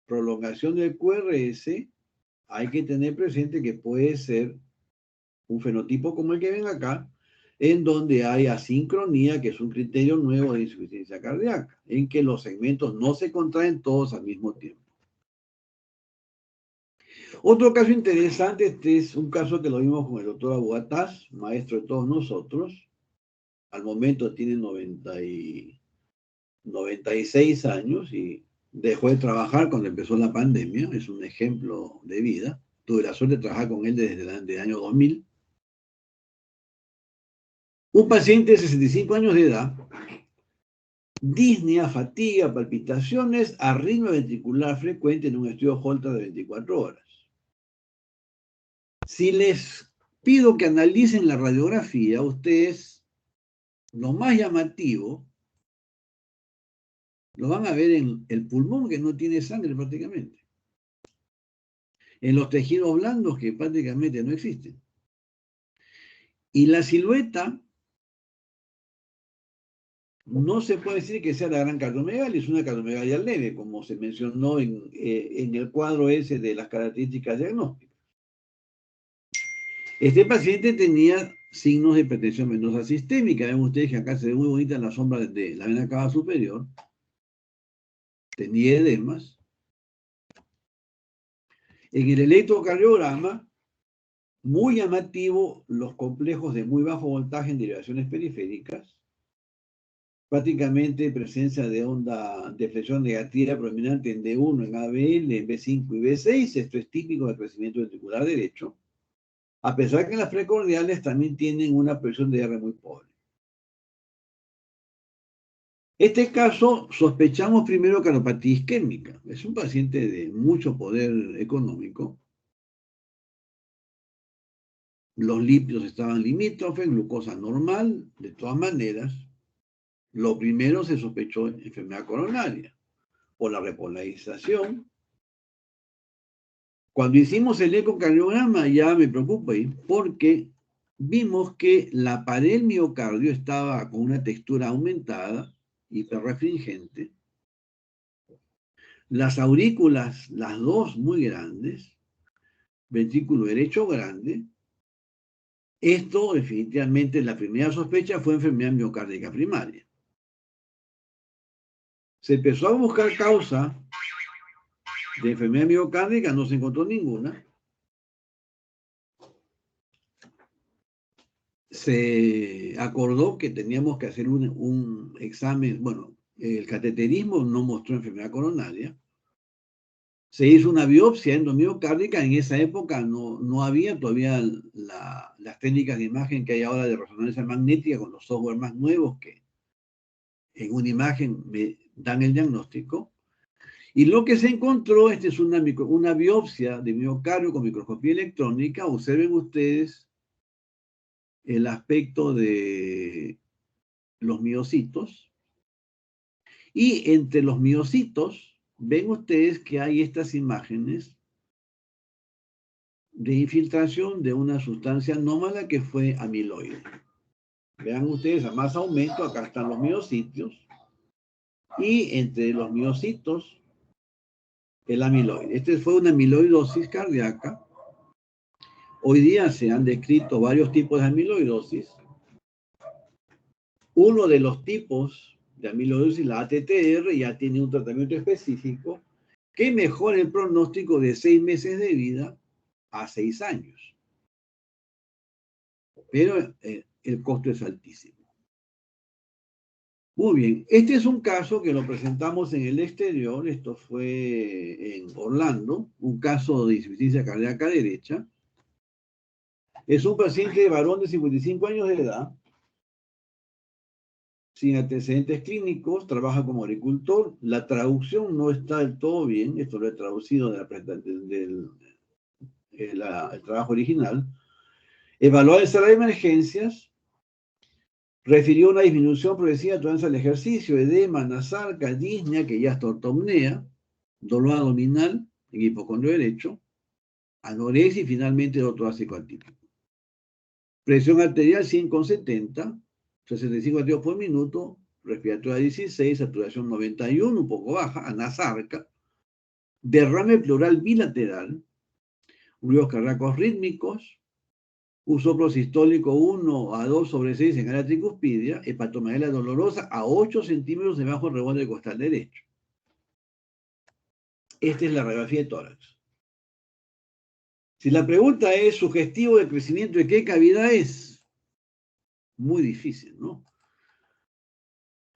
prolongación del QRS, hay que tener presente que puede ser un fenotipo como el que ven acá, en donde hay asincronía, que es un criterio nuevo de insuficiencia cardíaca, en que los segmentos no se contraen todos al mismo tiempo. Otro caso interesante, este es un caso que lo vimos con el doctor Abuataz, maestro de todos nosotros. Al momento tiene 96 años y dejó de trabajar cuando empezó la pandemia. Es un ejemplo de vida. Tuve la suerte de trabajar con él desde el año 2000. Un paciente de 65 años de edad, disnea, fatiga, palpitaciones, arritmia ventricular frecuente en un estudio Holter de 24 horas. Si les pido que analicen la radiografía, ustedes, lo más llamativo, lo van a ver en el pulmón, que no tiene sangre prácticamente. En los tejidos blandos, que prácticamente no existen. Y la silueta no se puede decir que sea la gran cardiomegalia, es una cardiomegalia leve, como se mencionó en el cuadro ese de las características diagnósticas. Este paciente tenía signos de hipertensión venosa sistémica. Ven ustedes que acá se ve muy bonita en la sombra de la vena cava superior. Tenía edemas. En el electrocardiograma, muy llamativo los complejos de muy bajo voltaje en derivaciones periféricas. Prácticamente presencia de onda de flexión negativa prominente en D1, en ABL, en B5 y B6. Esto es típico del crecimiento ventricular derecho. A pesar que las precordiales también tienen una presión de R muy pobre. Este caso sospechamos primero cardiopatía isquémica. Es un paciente de mucho poder económico. Los lípidos estaban limítrofes, glucosa normal. De todas maneras, lo primero se sospechó enfermedad coronaria por la repolarización. Cuando hicimos el ecocardiograma ya me preocupa porque vimos que la pared del miocardio estaba con una textura aumentada, hiperrefringente. Las aurículas, las dos muy grandes, ventrículo derecho grande. Esto definitivamente la primera sospecha fue enfermedad miocárdica primaria. Se empezó a buscar causa de enfermedad miocárdica, no se encontró ninguna. Se acordó que teníamos que hacer un examen, bueno, el cateterismo no mostró enfermedad coronaria. Se hizo una biopsia endomiocárdica, en esa época no había todavía las técnicas de imagen que hay ahora de resonancia magnética con los software más nuevos que en una imagen me dan el diagnóstico. Y lo que se encontró, es una biopsia de miocardio con microscopía electrónica. Observen ustedes el aspecto de los miocitos. Y entre los miocitos, ven ustedes que hay estas imágenes de infiltración de una sustancia anómala que fue amiloide. Vean ustedes, a más aumento, acá están los miocitos. Y entre los miocitos, el amiloide. Este fue una amiloidosis cardíaca. Hoy día se han descrito varios tipos de amiloidosis. Uno de los tipos de amiloidosis, la ATTR, ya tiene un tratamiento específico que mejora el pronóstico de 6 meses de vida a 6 años. Pero el costo es altísimo. Muy bien, este es un caso que lo presentamos en el exterior. Esto fue en Orlando, un caso de insuficiencia cardíaca derecha. Es un paciente varón de 55 años de edad, sin antecedentes clínicos, trabaja como agricultor. La traducción no está del todo bien, esto lo he traducido del trabajo original. Evaluó el sala de emergencias, refirió una disminución progresiva de tolerancia al ejercicio, edema, nasarca, disnea, que ya es ortopnea, dolor abdominal en hipocondrio derecho, anorexia y finalmente dolor torácico atípico. Presión arterial 100/70, 65 latidos por minuto, respiratoria 16, saturación 91, un poco baja, anasarca, derrame pleural bilateral, ruidos cardíacos rítmicos, uso prosistólico 1 a 2/6 en área tricuspidia, hepatomegalia dolorosa a 8 centímetros debajo del reborde costal derecho. Esta es la radiografía de tórax. Si la pregunta es sugestivo de crecimiento, ¿de qué cavidad es? Muy difícil, ¿no?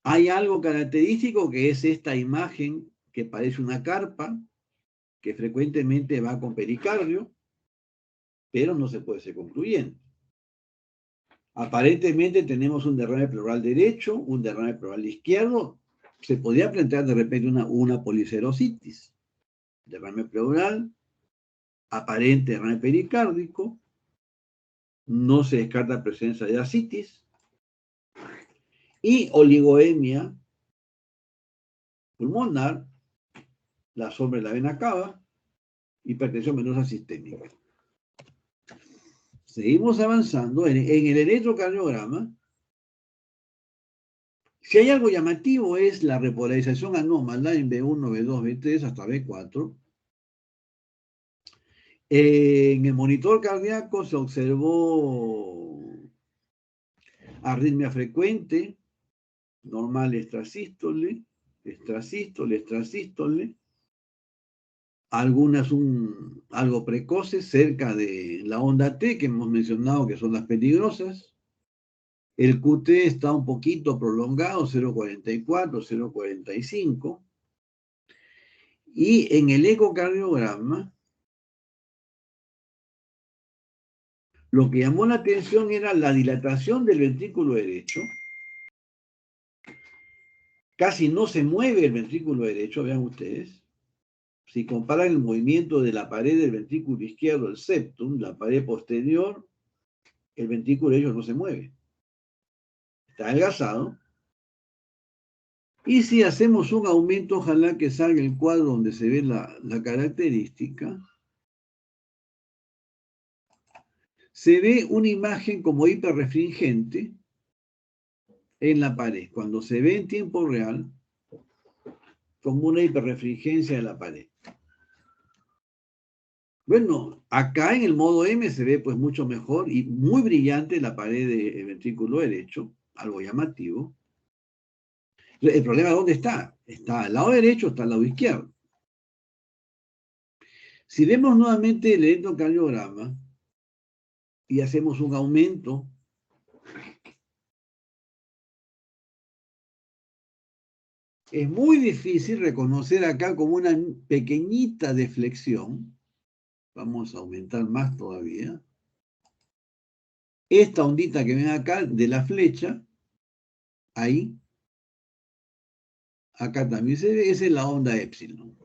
Hay algo característico que es esta imagen que parece una carpa, que frecuentemente va con pericardio, pero no se puede ser concluyente. Aparentemente tenemos un derrame pleural derecho, un derrame pleural izquierdo. Se podría plantear de repente una policerositis. Derrame pleural, aparente derrame pericárdico, no se descarta presencia de ascitis y oligoemia pulmonar, la sombra de la vena cava, hipertensión venosa sistémica. Seguimos avanzando. En el electrocardiograma, si hay algo llamativo es la repolarización anómala en B1, B2, B3 hasta B4. En el monitor cardíaco se observó arritmia frecuente, normal extrasístole, extrasístole, extrasístole, algunas algo precoces cerca de la onda T que hemos mencionado que son las peligrosas. El QT está un poquito prolongado, 0,44, 0,45. Y en el ecocardiograma, lo que llamó la atención era la dilatación del ventrículo derecho. Casi no se mueve el ventrículo derecho, vean ustedes. Si comparan el movimiento de la pared del ventrículo izquierdo, el septum, la pared posterior, el ventrículo derecho no se mueve. Está adelgazado. Y si hacemos un aumento, ojalá que salga el cuadro donde se ve la característica, se ve una imagen como hiperrefringente en la pared. Cuando se ve en tiempo real, como una hiperrefringencia de la pared. Bueno, acá en el modo M se ve pues mucho mejor y muy brillante la pared del ventrículo derecho, algo llamativo. El problema, ¿dónde está? Está al lado derecho, está al lado izquierdo. Si vemos nuevamente el electrocardiograma y hacemos un aumento, es muy difícil reconocer acá como una pequeñita deflexión. Vamos a aumentar más todavía. Esta ondita que ven acá de la flecha, ahí, acá también se ve, esa es la onda epsilon.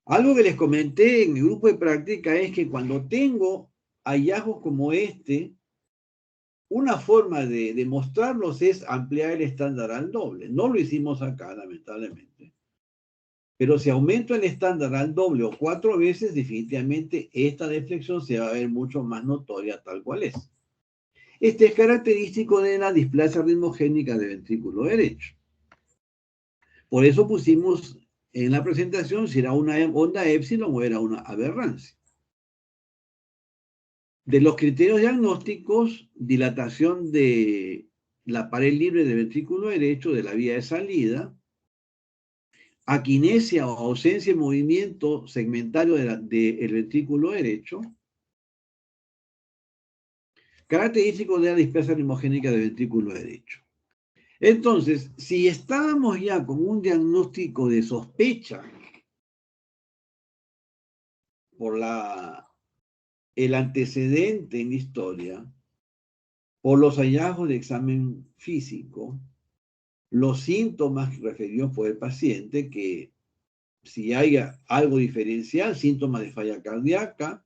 Algo que les comenté en mi grupo de práctica es que cuando tengo hallazgos como este, una forma de demostrarlos es ampliar el estándar al doble. No lo hicimos acá, lamentablemente. Pero si aumento el estándar al doble o 4 veces, definitivamente esta deflexión se va a ver mucho más notoria tal cual es. Este es característico de la displasia ritmogénica del ventrículo derecho. Por eso pusimos en la presentación si era una onda epsilon o era una aberrancia. De los criterios diagnósticos, dilatación de la pared libre del ventrículo derecho, de la vía de salida, aquinesia o ausencia de movimiento segmentario del ventrículo derecho, característico de la displasia ritmogénica del ventrículo derecho. Entonces, si estábamos ya con un diagnóstico de sospecha por el antecedente en la historia, por los hallazgos de examen físico, los síntomas referidos por el paciente, que si hay algo diferencial, síntomas de falla cardíaca,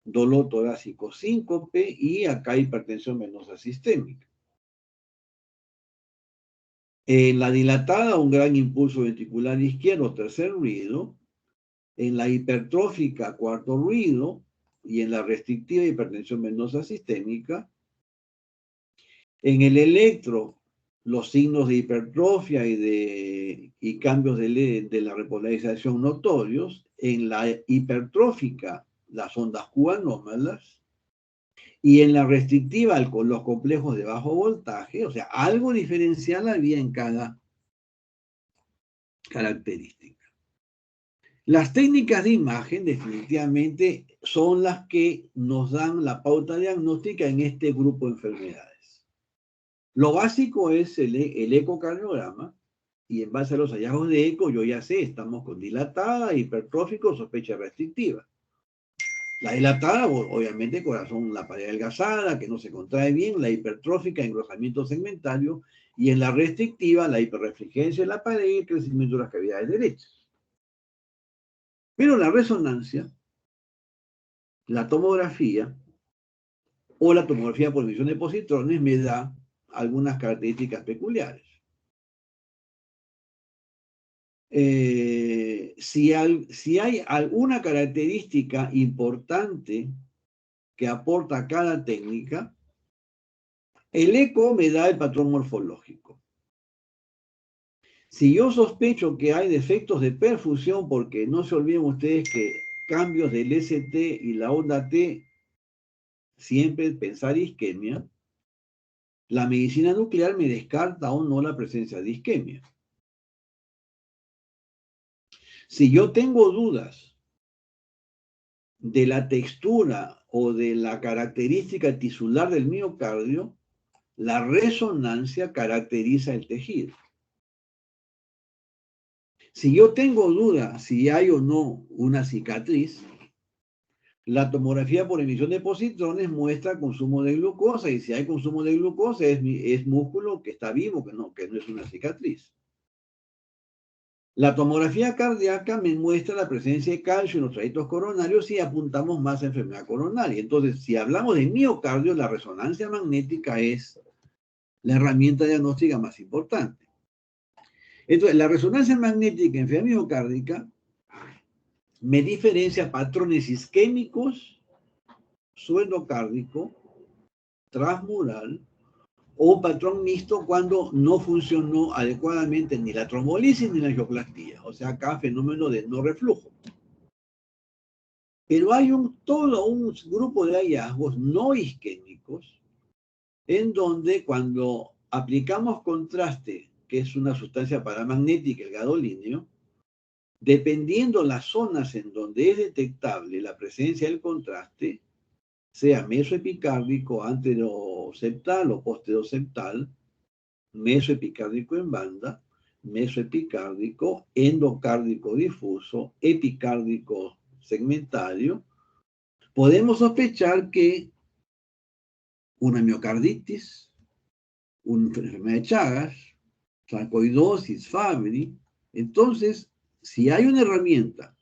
dolor torácico síncope y acá hipertensión venosa sistémica. En la dilatada, un gran impulso ventricular izquierdo, tercer ruido. En la hipertrófica, cuarto ruido. Y en la restrictiva, hipertensión venosa sistémica. En el electro, los signos de hipertrofia y cambios de la repolarización notorios. En la hipertrófica, las ondas Q anómalas. Y en la restrictiva, los complejos de bajo voltaje. O sea, algo diferencial había en cada característica. Las técnicas de imagen definitivamente son las que nos dan la pauta diagnóstica en este grupo de enfermedades. Lo básico es el ecocardiograma y en base a los hallazgos de eco yo ya sé, estamos con dilatada, hipertrófico, sospecha restrictiva. La dilatada, obviamente, corazón, la pared adelgazada, que no se contrae bien, la hipertrófica, engrosamiento segmentario, y en la restrictiva, la hiperrefringencia de la pared y el crecimiento de las cavidades derechas. Pero la resonancia, la tomografía o la tomografía por emisión de positrones me da algunas características peculiares. Si hay alguna característica importante que aporta cada técnica, el eco me da el patrón morfológico. Si yo sospecho que hay defectos de perfusión, porque no se olviden ustedes que cambios del ST y la onda T, siempre pensar isquemia, la medicina nuclear me descarta o no la presencia de isquemia. Si yo tengo dudas de la textura o de la característica tisular del miocardio, la resonancia caracteriza el tejido. Si yo tengo duda si hay o no una cicatriz, la tomografía por emisión de positrones muestra consumo de glucosa, y si hay consumo de glucosa es músculo que está vivo, que no es una cicatriz. La tomografía cardíaca me muestra la presencia de calcio en los trayectos coronarios y apuntamos más a enfermedad coronaria. Entonces, si hablamos de miocardio, la resonancia magnética es la herramienta diagnóstica más importante. Entonces, la resonancia magnética en enfermedad miocárdica me diferencia patrones isquémicos, suendocárdico, transmural o un patrón mixto cuando no funcionó adecuadamente ni la trombolisis ni la angioplastía. O sea, acá fenómeno de no reflujo. Pero hay todo un grupo de hallazgos no isquémicos en donde cuando aplicamos contraste, que es una sustancia paramagnética, el gadolíneo, dependiendo las zonas en donde es detectable la presencia del contraste, sea mesoepicárdico, anteroseptal o posteroseptal, mesoepicárdico en banda, mesoepicárdico, endocárdico difuso, epicárdico segmentario, podemos sospechar que una miocarditis, una enfermedad de Chagas, sarcoidosis, Fabry. Entonces, si hay una herramienta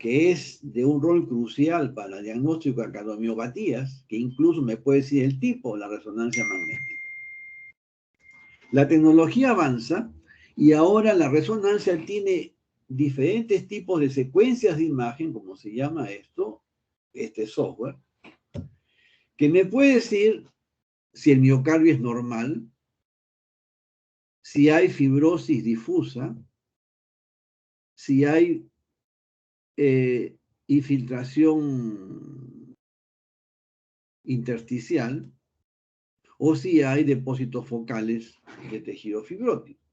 que es de un rol crucial para el diagnóstico de cardiomiopatías, que incluso me puede decir el tipo, la resonancia magnética. La tecnología avanza y ahora la resonancia tiene diferentes tipos de secuencias de imagen, como se llama esto, este software, que me puede decir si el miocardio es normal, si hay fibrosis difusa, si hay infiltración intersticial o si hay depósitos focales de tejido fibrótico.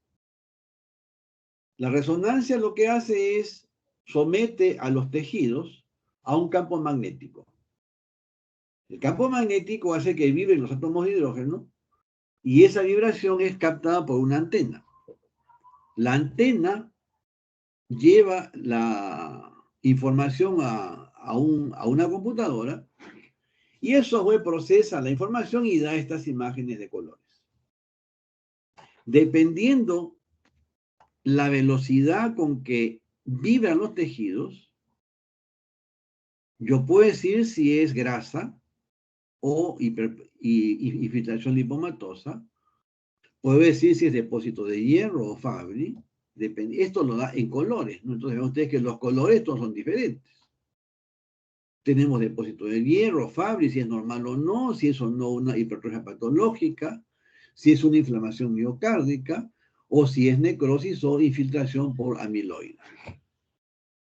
La resonancia lo que hace es somete a los tejidos a un campo magnético. El campo magnético hace que vibren los átomos de hidrógeno y esa vibración es captada por una antena. La antena lleva la información a una computadora y el software procesa la información y da estas imágenes de colores. Dependiendo la velocidad con que vibran los tejidos, yo puedo decir si es grasa o infiltración lipomatosa. Puedo decir si es depósito de hierro o Fabry. Esto lo da en colores, ¿no? Entonces ven ustedes que los colores todos son diferentes. Tenemos depósito de hierro, Fabry, si es normal o no, si es o no una hipertrofia patológica, si es una inflamación miocárdica, o si es necrosis o infiltración por amiloide.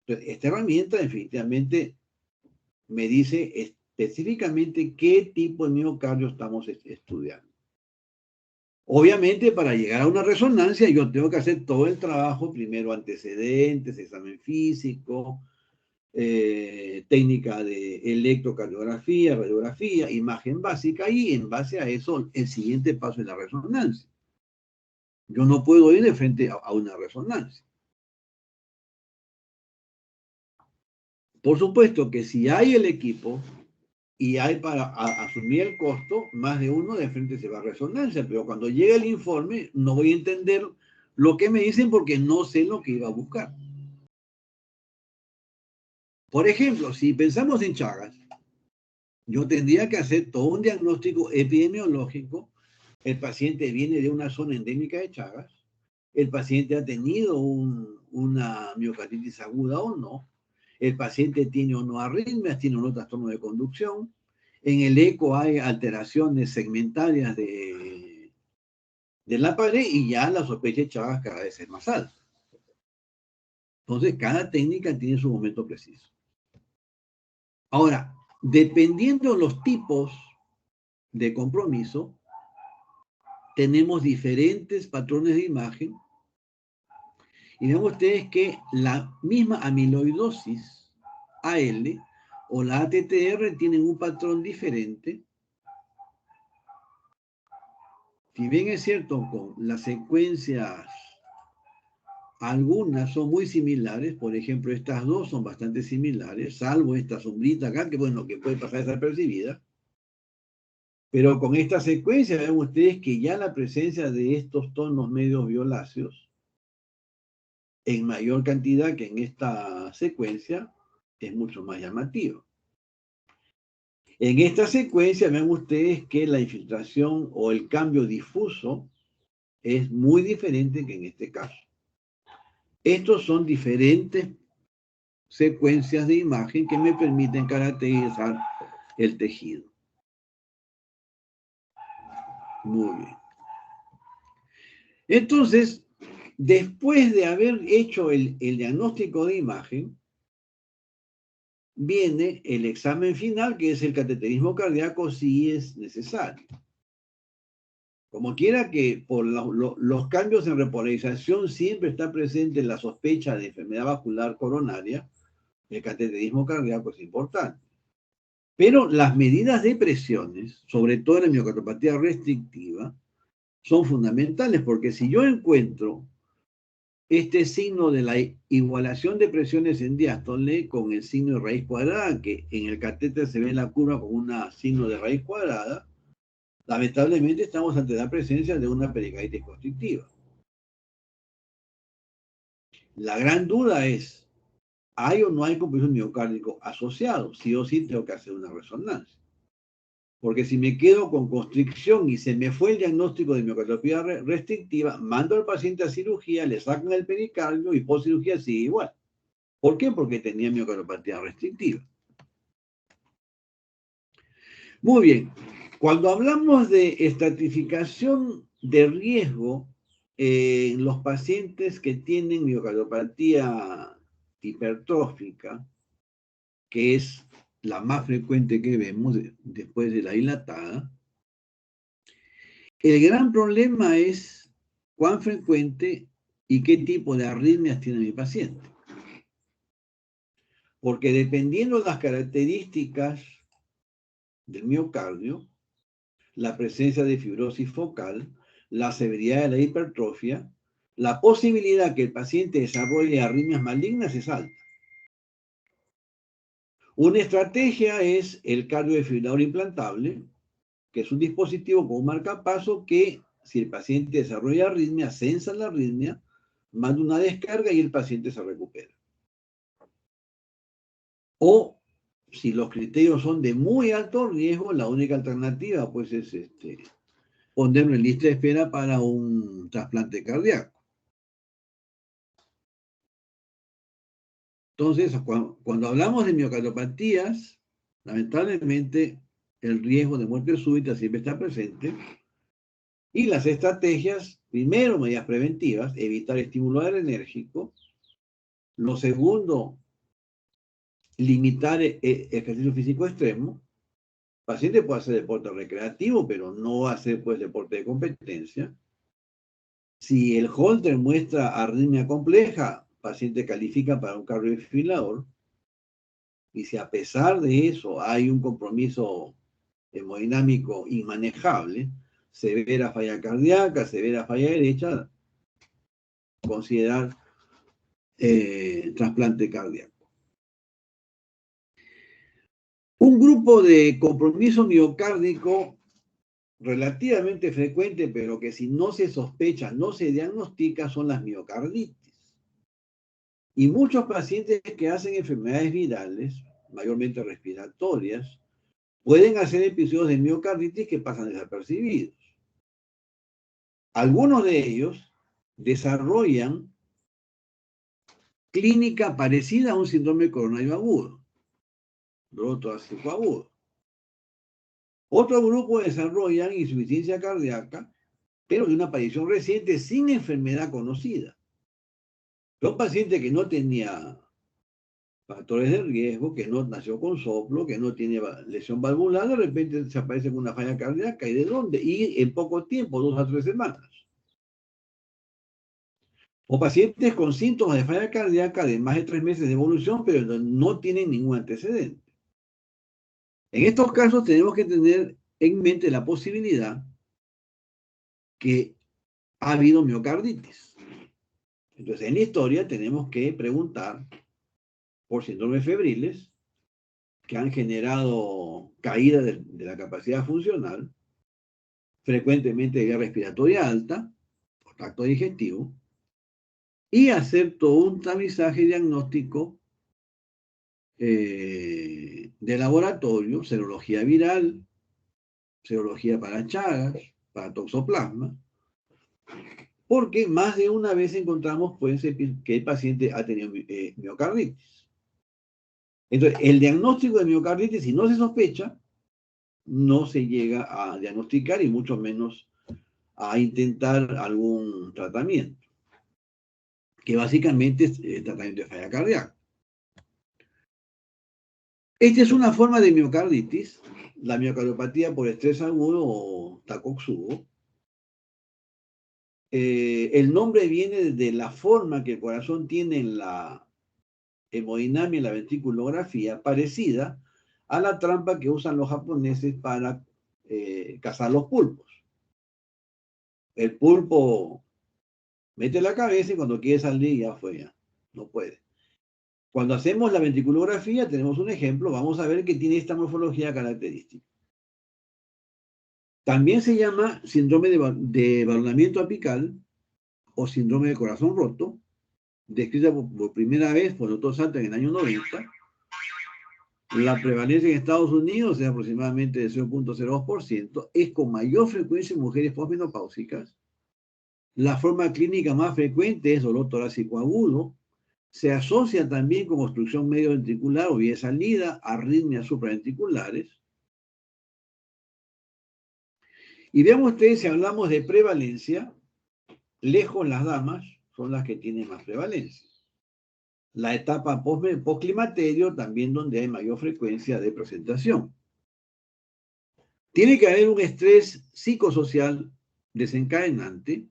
Entonces, esta herramienta definitivamente me dice específicamente qué tipo de miocardio estamos estudiando. Obviamente, para llegar a una resonancia, yo tengo que hacer todo el trabajo, primero antecedentes, examen físico, técnica de electrocardiografía, radiografía, imagen básica, y en base a eso, el siguiente paso es la resonancia. Yo no puedo ir de frente a una resonancia. Por supuesto que si hay el equipo y hay para asumir el costo, más de uno de frente se va a resonancia, pero cuando llegue el informe no voy a entender lo que me dicen porque no sé lo que iba a buscar. Por ejemplo, si pensamos en Chagas, yo tendría que hacer todo un diagnóstico epidemiológico. El paciente viene de una zona endémica de Chagas, el paciente ha tenido una miocarditis aguda o no, el paciente tiene o no arritmias, tiene o no trastorno de conducción, En el eco hay alteraciones segmentarias de la pared y ya la sospecha de Chagas cada vez es más alta. Entonces, cada técnica tiene su momento preciso. Ahora, dependiendo de los tipos de compromiso, tenemos diferentes patrones de imagen. Y ven ustedes que la misma amiloidosis AL o la ATTR tienen un patrón diferente. Si bien es cierto, con las secuencias, algunas son muy similares, por ejemplo, estas dos son bastante similares, salvo esta sombrita acá, que bueno, que puede pasar desapercibida. Pero con esta secuencia ven ustedes que ya la presencia de estos tonos medios violáceos en mayor cantidad que en esta secuencia es mucho más llamativo. En esta secuencia ven ustedes que la infiltración o el cambio difuso es muy diferente que en este caso. Estos son diferentes secuencias de imagen que me permiten caracterizar el tejido. Muy bien. Entonces, después de haber hecho el diagnóstico de imagen, viene el examen final, que es el cateterismo cardíaco, si es necesario. Como quiera que por los cambios en repolarización siempre está presente la sospecha de enfermedad vascular coronaria, el cateterismo cardíaco es importante. Pero las medidas de presiones, sobre todo en la miocardiopatía restrictiva, son fundamentales, porque si yo encuentro este signo de la igualación de presiones en diástole con el signo de raíz cuadrada, que en el catéter se ve en la curva con un signo de raíz cuadrada, lamentablemente estamos ante la presencia de una pericarditis constrictiva. La gran duda es, ¿hay o no hay compresión miocárdico asociado? Sí o sí tengo que hacer una resonancia. Porque si me quedo con constricción y se me fue el diagnóstico de miocardiopatía restrictiva, mando al paciente a cirugía, le sacan el pericardio y post cirugía sigue igual. ¿Por qué? Porque tenía miocardiopatía restrictiva. Muy bien. Cuando hablamos de estratificación de riesgo en los pacientes que tienen miocardiopatía hipertrófica, que es la más frecuente que vemos después de la dilatada, el gran problema es cuán frecuente y qué tipo de arritmias tiene mi paciente. Porque dependiendo de las características del miocardio, la presencia de fibrosis focal, la severidad de la hipertrofia, la posibilidad que el paciente desarrolle arritmias malignas es alta. Una estrategia es el cardiodefibrilador implantable, que es un dispositivo con un marcapaso que, si el paciente desarrolla arritmia, censa la arritmia, manda una descarga y el paciente se recupera. O, si los criterios son de muy alto riesgo, la única alternativa pues es ponerlo en lista de espera para un trasplante cardíaco. Entonces, cuando hablamos de miocardiopatías, lamentablemente el riesgo de muerte súbita siempre está presente. Y las estrategias, primero, medidas preventivas, evitar estímulo adrenérgico. Lo segundo, limitar ejercicio físico extremo. El paciente puede hacer deporte recreativo, pero no hacer pues deporte de competencia. Si el Holter muestra arritmia compleja, el paciente califica para un cardiodefibrilador. Y si a pesar de eso hay un compromiso hemodinámico inmanejable, severa falla cardíaca, severa falla derecha, considerar trasplante cardíaco. Un grupo de compromiso miocárdico relativamente frecuente, pero que si no se sospecha, no se diagnostica, son las miocarditis. Y muchos pacientes que hacen enfermedades virales, mayormente respiratorias, pueden hacer episodios de miocarditis que pasan desapercibidos. Algunos de ellos desarrollan clínica parecida a un síndrome coronario agudo, dolor torácico agudo. Otro grupo desarrollan insuficiencia cardíaca, pero de una aparición reciente sin enfermedad conocida. Son pacientes que no tenía factores de riesgo, que no nació con soplo, que no tiene lesión valvular, de repente se aparece con una falla cardíaca. ¿Y de dónde? Y en poco tiempo, 2 a 3 semanas. O pacientes con síntomas de falla cardíaca de más de 3 meses de evolución, pero no tienen ningún antecedente. En estos casos tenemos que tener en mente la posibilidad que ha habido miocarditis. Entonces, en la historia tenemos que preguntar por síndromes febriles que han generado caída de la capacidad funcional, frecuentemente de vía respiratoria alta, por tracto digestivo, y hacer todo un tamizaje diagnóstico de laboratorio, serología viral, serología para Chagas, para toxoplasma, porque más de una vez encontramos pues, que el paciente ha tenido miocarditis. Entonces, el diagnóstico de miocarditis, si no se sospecha, no se llega a diagnosticar y mucho menos a intentar algún tratamiento, que básicamente es el tratamiento de falla cardíaca. Esta es una forma de miocarditis, la miocardiopatía por estrés agudo o Takotsubo. El nombre viene de la forma que el corazón tiene en la hemodinamia y la ventriculografía, parecida a la trampa que usan los japoneses para cazar los pulpos. El pulpo mete la cabeza y cuando quiere salir ya fue, ya no puede. Cuando hacemos la ventriculografía tenemos un ejemplo, vamos a ver que tiene esta morfología característica. También se llama síndrome de balonamiento apical o síndrome de corazón roto, descrita por primera vez por el Dr. Salter en el año 90. La prevalencia en Estados Unidos es aproximadamente de 0.02%, es con mayor frecuencia en mujeres posmenopáusicas. La forma clínica más frecuente es dolor torácico agudo. Se asocia también con obstrucción medio ventricular o vía salida, arritmias supraventriculares. Y vean ustedes, si hablamos de prevalencia, lejos las damas son las que tienen más prevalencia. La etapa postclimaterio también donde hay mayor frecuencia de presentación. Tiene que haber un estrés psicosocial desencadenante,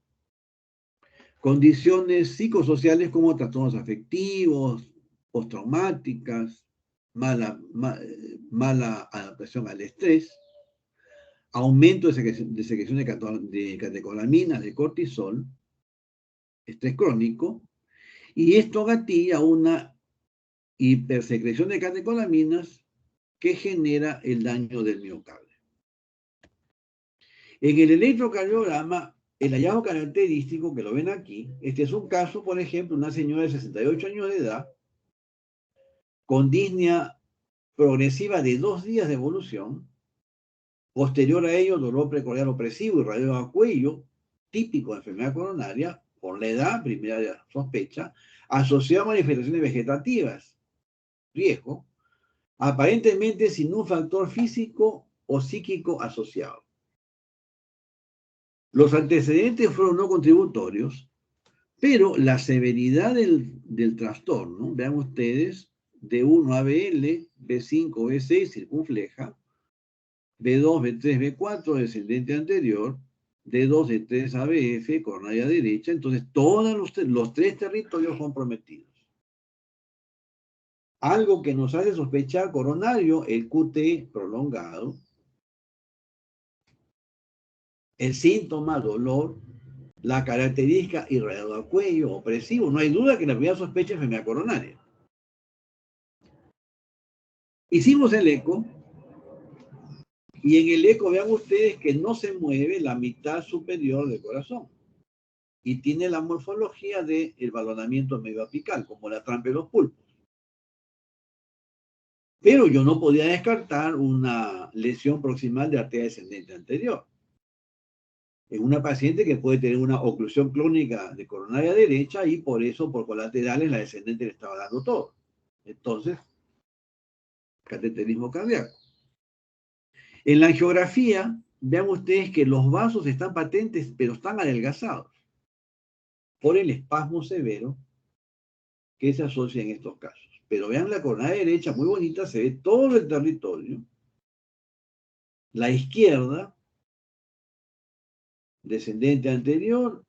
condiciones psicosociales como trastornos afectivos, postraumáticas, mala adaptación al estrés, aumento de secreción de catecolaminas, de cortisol, estrés crónico, y esto gatilla una hipersecreción de catecolaminas que genera el daño del miocardio. En el electrocardiograma, el hallazgo característico que lo ven aquí, este es un caso, por ejemplo, una señora de 68 años de edad, con disnea progresiva de 2 días de evolución, posterior a ello, dolor precordial opresivo y radio a cuello, típico de enfermedad coronaria, por la edad, primera sospecha, asociado a manifestaciones vegetativas, riesgo, aparentemente sin un factor físico o psíquico asociado. Los antecedentes fueron no contributorios, pero la severidad del trastorno, vean ustedes, D1 ABL, B5, B6 circunfleja, B2, B3, B4 descendente anterior, D2, D3 ABF, coronaria derecha, entonces todos los 3 territorios comprometidos. Algo que nos hace sospechar coronario, el QT prolongado, el síntoma, dolor, la característica irradiado al cuello, opresivo. No hay duda que la primera sospecha es enfermedad coronaria. Hicimos el eco y en el eco vean ustedes que no se mueve la mitad superior del corazón y tiene la morfología del balonamiento medio apical, como la trampa de los pulpos. Pero yo no podía descartar una lesión proximal de arteria descendente anterior. En una paciente que puede tener una oclusión crónica de coronaria derecha y por eso, por colaterales, la descendente le estaba dando todo. Entonces, cateterismo cardíaco. En la angiografía, vean ustedes que los vasos están patentes, pero están adelgazados por el espasmo severo que se asocia en estos casos. Pero vean la coronada derecha, muy bonita, se ve todo el territorio. La izquierda, descendente anterior,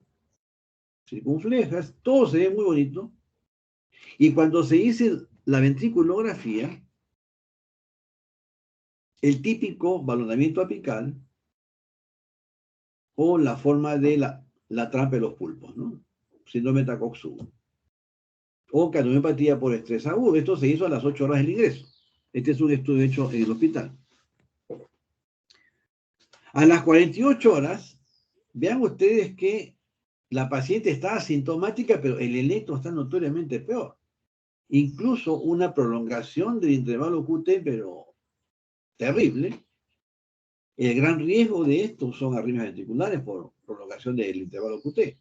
circunflejas, todo se ve muy bonito. Y cuando se dice la ventriculografía, el típico balonamiento apical o la forma de la trampa de los pulpos, ¿no? Síndrome de Takotsubo. O cardiomiopatía por estrés agudo. Esto se hizo a las 8 horas del ingreso. Este es un estudio hecho en el hospital. A las 48 horas, vean ustedes que la paciente está asintomática, pero el electro está notoriamente peor. Incluso una prolongación del intervalo QT, pero terrible. El gran riesgo de esto son arritmias ventriculares por prolongación del intervalo QT.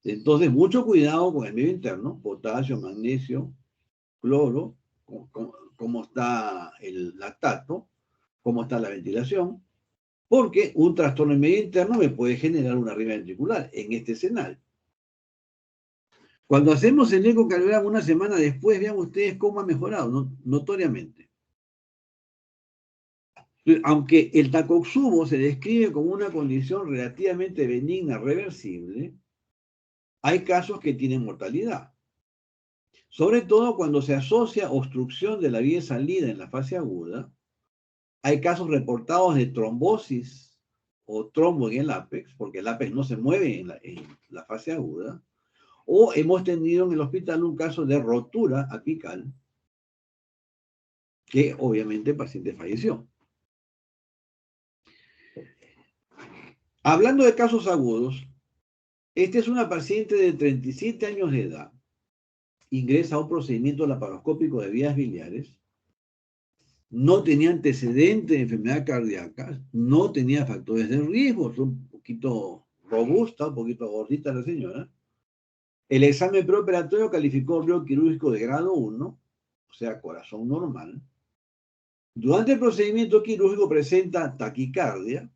Entonces, mucho cuidado con el medio interno, potasio, magnesio, cloro, cómo está el lactato, cómo está la ventilación, porque un trastorno en medio interno me puede generar una arritmia ventricular en este escenario. Cuando hacemos el ecocardiograma una semana después, vean ustedes cómo ha mejorado, notoriamente. Aunque el Takotsubo se describe como una condición relativamente benigna, reversible, hay casos que tienen mortalidad. Sobre todo cuando se asocia obstrucción de la vía de salida en la fase aguda. Hay casos reportados de trombosis o trombo en el ápex, porque el ápex no se mueve en la fase aguda. O hemos tenido en el hospital un caso de rotura apical, que obviamente el paciente falleció. Hablando de casos agudos, esta es una paciente de 37 años de edad. Ingresa a un procedimiento laparoscópico de vías biliares. No tenía antecedentes de enfermedad cardíaca, no tenía factores de riesgo, es un poquito robusta, un poquito gordita la señora. El examen preoperatorio calificó riesgo quirúrgico de grado 1, o sea, corazón normal. Durante el procedimiento quirúrgico presenta taquicardia,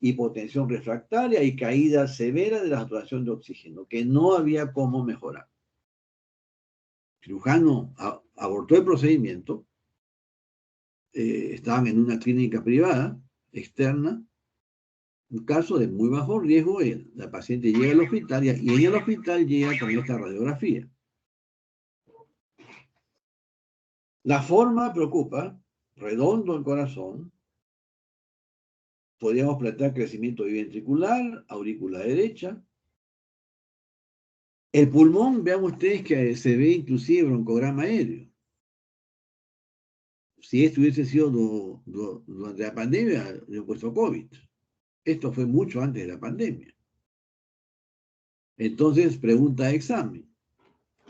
hipotensión refractaria y caída severa de la saturación de oxígeno, que no había cómo mejorar. El cirujano abortó el procedimiento. Estaban en una clínica privada, externa, un caso de muy bajo riesgo. La paciente llega al hospital y en el hospital llega con esta radiografía. La forma preocupa, redondo el corazón. Podríamos plantear crecimiento biventricular, aurícula derecha. El pulmón, vean ustedes que se ve inclusive broncograma aéreo. Si esto hubiese sido durante la pandemia, le he puesto COVID. Esto fue mucho antes de la pandemia. Entonces, pregunta de examen.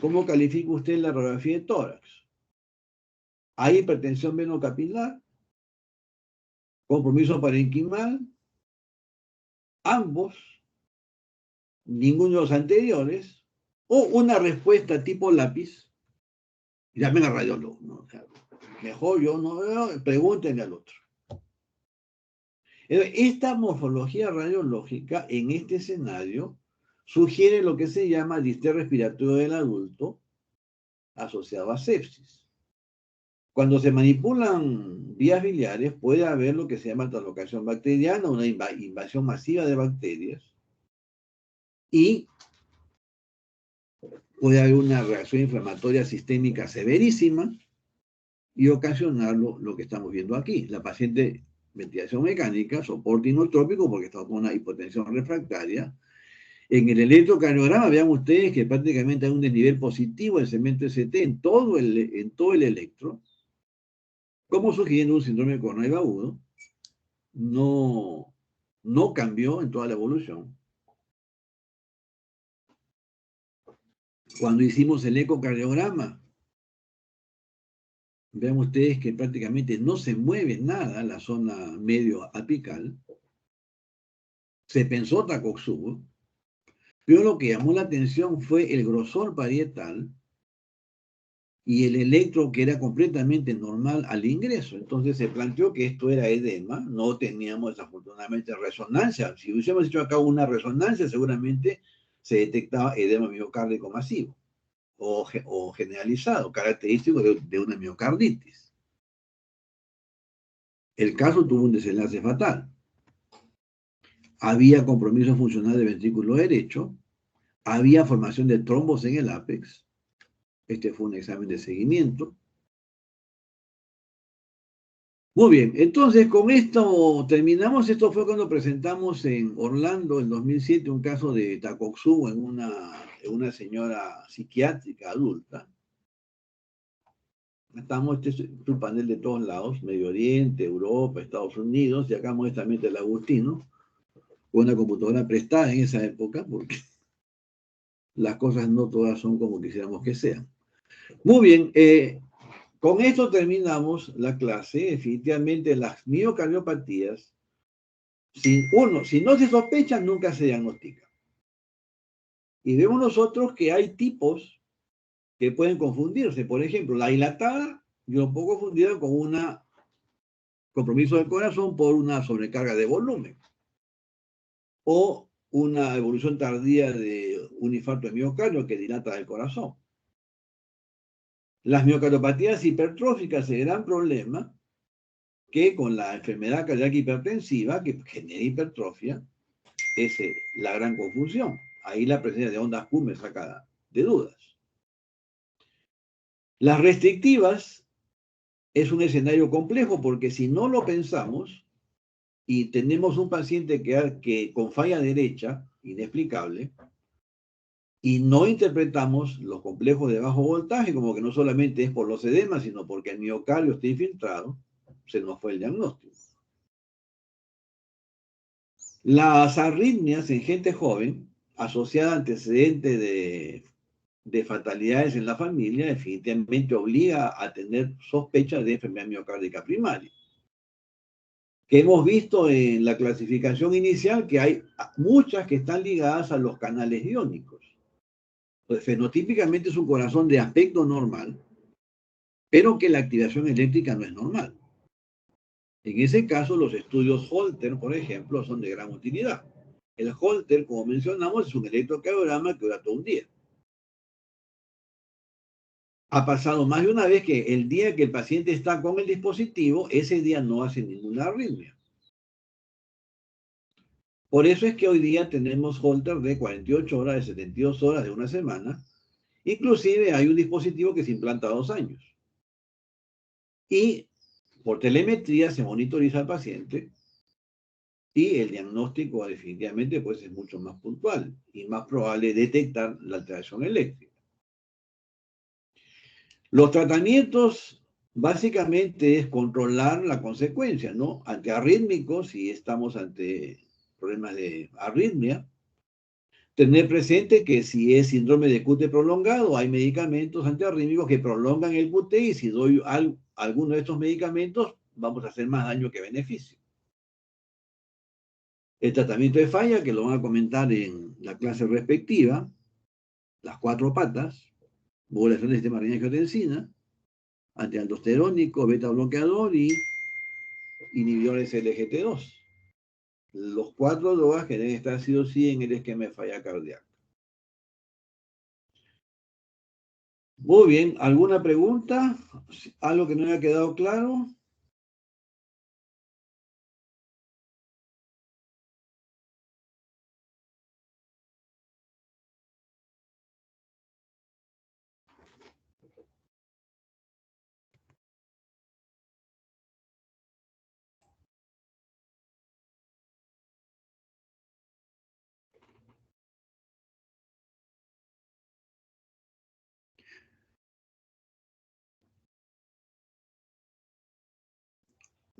¿Cómo califica usted la radiografía de tórax? ¿Hay hipertensión venocapilar? ¿Compromiso parenquimal? Ambos, ninguno de los anteriores, o una respuesta tipo lápiz. Llamen al radiólogo, ¿no? O sea, mejor yo no veo, pregúntenle al otro. Esta morfología radiológica en este escenario sugiere lo que se llama distrés respiratorio del adulto asociado a sepsis. Cuando se manipulan vías biliares puede haber lo que se llama translocación bacteriana, una invasión masiva de bacterias, y puede haber una reacción inflamatoria sistémica severísima y ocasionar lo que estamos viendo aquí. La paciente, ventilación mecánica, soporte inotrópico porque está con una hipotensión refractaria. En el electrocardiograma, vean ustedes que prácticamente hay un desnivel positivo del segmento ST en todo el electro, como sugiriendo un síndrome coronario agudo. No cambió en toda la evolución. Cuando hicimos el ecocardiograma, vean ustedes que prácticamente no se mueve nada en la zona medio apical. Se pensó Takotsubo, pero lo que llamó la atención fue el grosor parietal y el electro que era completamente normal al ingreso. Entonces se planteó que esto era edema, no teníamos desafortunadamente resonancia. Si hubiésemos hecho acá una resonancia, seguramente se detectaba edema miocárdico masivo o generalizado, característico de una miocarditis. El caso tuvo un desenlace fatal. Había compromiso funcional del ventrículo derecho, había formación de trombos en el ápex. Este fue un examen de seguimiento. Muy bien, entonces con esto terminamos. Esto fue cuando presentamos en Orlando, en 2007, un caso de Takotsu en una señora psiquiátrica adulta. Estamos, este es un panel de todos lados, Medio Oriente, Europa, Estados Unidos, y acá modestamente el Agustino, con una computadora prestada en esa época, porque las cosas no todas son como quisiéramos que sean. Muy bien, con esto terminamos la clase. Definitivamente las miocardiopatías, si no se sospecha, nunca se diagnostica. Y vemos nosotros que hay tipos que pueden confundirse. Por ejemplo, la dilatada, yo lo puedo confundir con un compromiso del corazón por una sobrecarga de volumen. O una evolución tardía de un infarto de miocardio que dilata el corazón. Las miocardiopatías hipertróficas, el gran problema, que con la enfermedad cardíaca hipertensiva, que genera hipertrofia, es la gran confusión. Ahí la presencia de ondas Q me saca de dudas. Las restrictivas es un escenario complejo porque si no lo pensamos y tenemos un paciente que con falla derecha, inexplicable, y no interpretamos los complejos de bajo voltaje como que no solamente es por los edemas, sino porque el miocardio está infiltrado, se nos fue el diagnóstico. Las arritmias en gente joven, asociada a antecedentes de fatalidades en la familia, definitivamente obliga a tener sospechas de enfermedad miocárdica primaria. Que hemos visto en la clasificación inicial que hay muchas que están ligadas a los canales iónicos. Pues fenotípicamente es un corazón de aspecto normal, pero que la activación eléctrica no es normal. En ese caso, los estudios Holter, por ejemplo, son de gran utilidad. El Holter, como mencionamos, es un electrocardiograma que dura todo un día. Ha pasado más de una vez que el día que el paciente está con el dispositivo, ese día no hace ninguna arritmia. Por eso es que hoy día tenemos Holter de 48 horas, de 72 horas, de una semana. Inclusive hay un dispositivo que se implanta 2 años. Y por telemetría se monitoriza al paciente y el diagnóstico definitivamente pues, es mucho más puntual y más probable detectar la alteración eléctrica. Los tratamientos básicamente es controlar la consecuencia, ¿no? Antiarrítmicos, si estamos ante problemas de arritmia. Tener presente que si es síndrome de QT prolongado, hay medicamentos antiarrítmicos que prolongan el QT y si doy alguno de estos medicamentos, vamos a hacer más daño que beneficio. El tratamiento de falla, que lo van a comentar en la clase respectiva, las 4 patas, modulación del sistema renina-angiotensina, antialdosterónico, beta bloqueador y inhibidores LGT2. Los 4 drogas que deben estar sí o sí en el esquema de falla cardíaca. Muy bien, ¿alguna pregunta? ¿Algo que no haya quedado claro?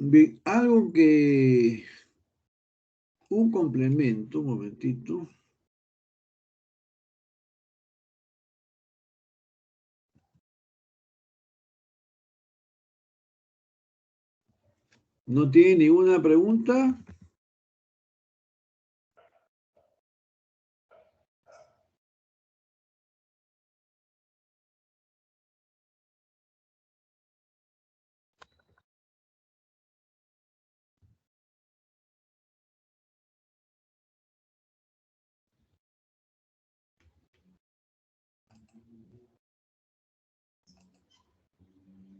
Bien, algo que... Un complemento, un momentito. ¿No tiene ninguna pregunta?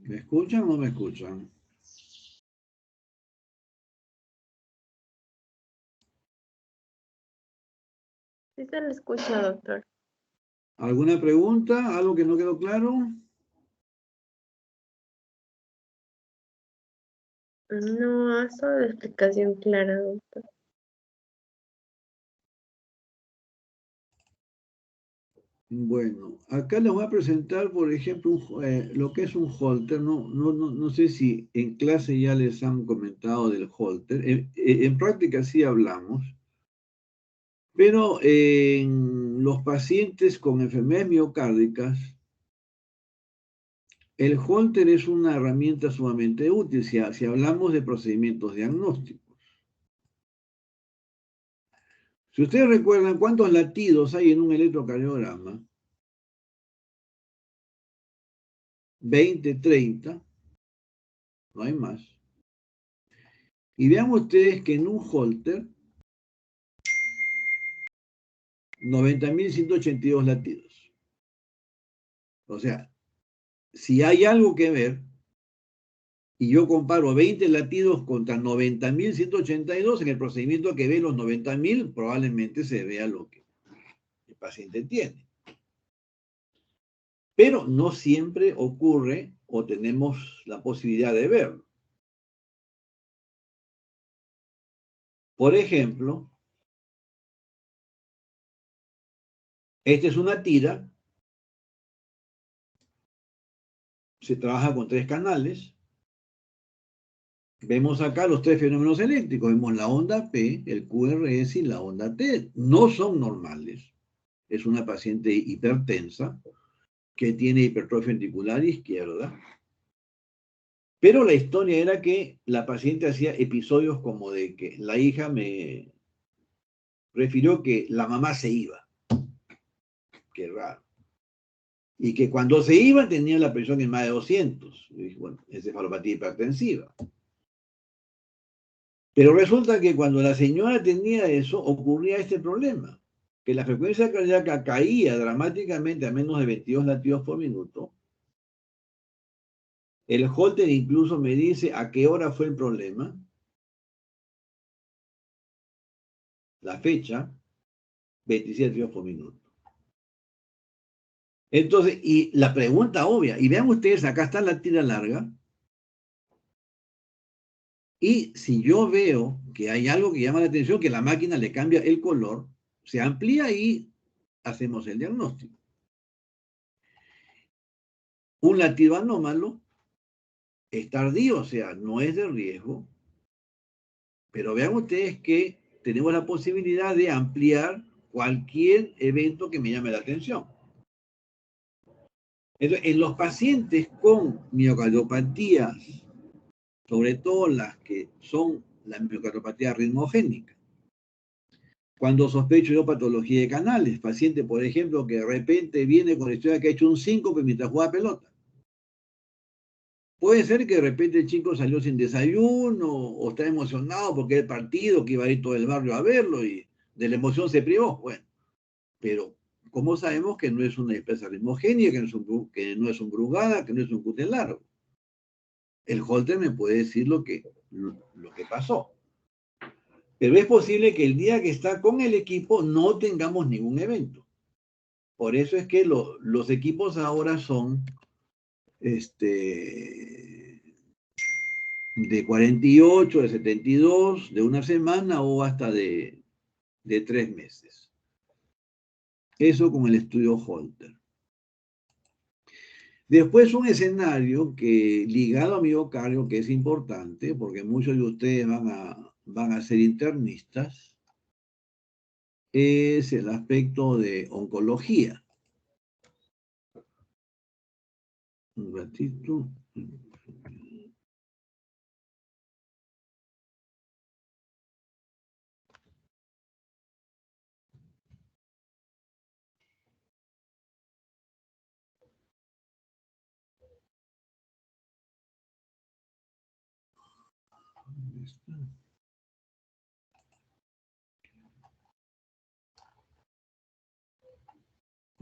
¿Me escuchan o no me escuchan? Sí se le escucha, doctor. ¿Alguna pregunta? ¿Algo que no quedó claro? No, solo la explicación clara, doctor. Bueno, acá les voy a presentar, por ejemplo, lo que es un holter. No sé si en clase ya les han comentado del holter. En práctica sí hablamos, pero en los pacientes con enfermedades miocárdicas, el holter es una herramienta sumamente útil si hablamos de procedimientos diagnósticos. Si ustedes recuerdan cuántos latidos hay en un electrocardiograma, 20, 30, no hay más. Y vean ustedes que en un holter, 90.182 latidos. O sea, si hay algo que ver, y yo comparo 20 latidos contra 90.182, en el procedimiento que ve los 90.000, probablemente se vea lo que el paciente tiene. Pero no siempre ocurre o tenemos la posibilidad de verlo. Por ejemplo, esta es una tira, se trabaja con 3 canales. Vemos acá los 3 fenómenos eléctricos. Vemos la onda P, el QRS y la onda T. No son normales. Es una paciente hipertensa que tiene hipertrofia ventricular izquierda. Pero la historia era que la paciente hacía episodios como de que la hija me refirió que la mamá se iba. Qué raro. Y que cuando se iba tenía la presión en más de 200. Y dije, bueno, encefalopatía hipertensiva. Pero resulta que cuando la señora tenía eso, ocurría este problema, que la frecuencia cardíaca caía dramáticamente a menos de 22 latidos por minuto. El Holter incluso me dice a qué hora fue el problema, la fecha, 27 latidos por minuto. Entonces, y la pregunta obvia, y vean ustedes, acá está la tira larga, y si yo veo que hay algo que llama la atención, que la máquina le cambia el color, se amplía y hacemos el diagnóstico. Un latido anómalo es tardío, o sea, no es de riesgo, pero vean ustedes que tenemos la posibilidad de ampliar cualquier evento que me llame la atención. Entonces, en los pacientes con miocardiopatías, sobre todo las que son la miocardiopatía ritmogénica, cuando sospecho yo patología de canales, paciente, por ejemplo, que de repente viene con la historia que ha hecho un síncope mientras juega pelota. Puede ser que de repente el chico salió sin desayuno o está emocionado porque es el partido, que iba a ir todo el barrio a verlo y de la emoción se privó. Bueno, pero ¿cómo sabemos que no es una especie ritmogénica, que no es un Brugada, que no es un Cuten largo? El Holter me puede decir lo que pasó. Pero es posible que el día que está con el equipo no tengamos ningún evento. Por eso es que los equipos ahora son de 48, de 72, de una semana o hasta de 3 meses. Eso con el estudio Holter. Después un escenario que ligado a miocardio, que es importante, porque muchos de ustedes van a ser internistas, es el aspecto de oncología. Un ratito.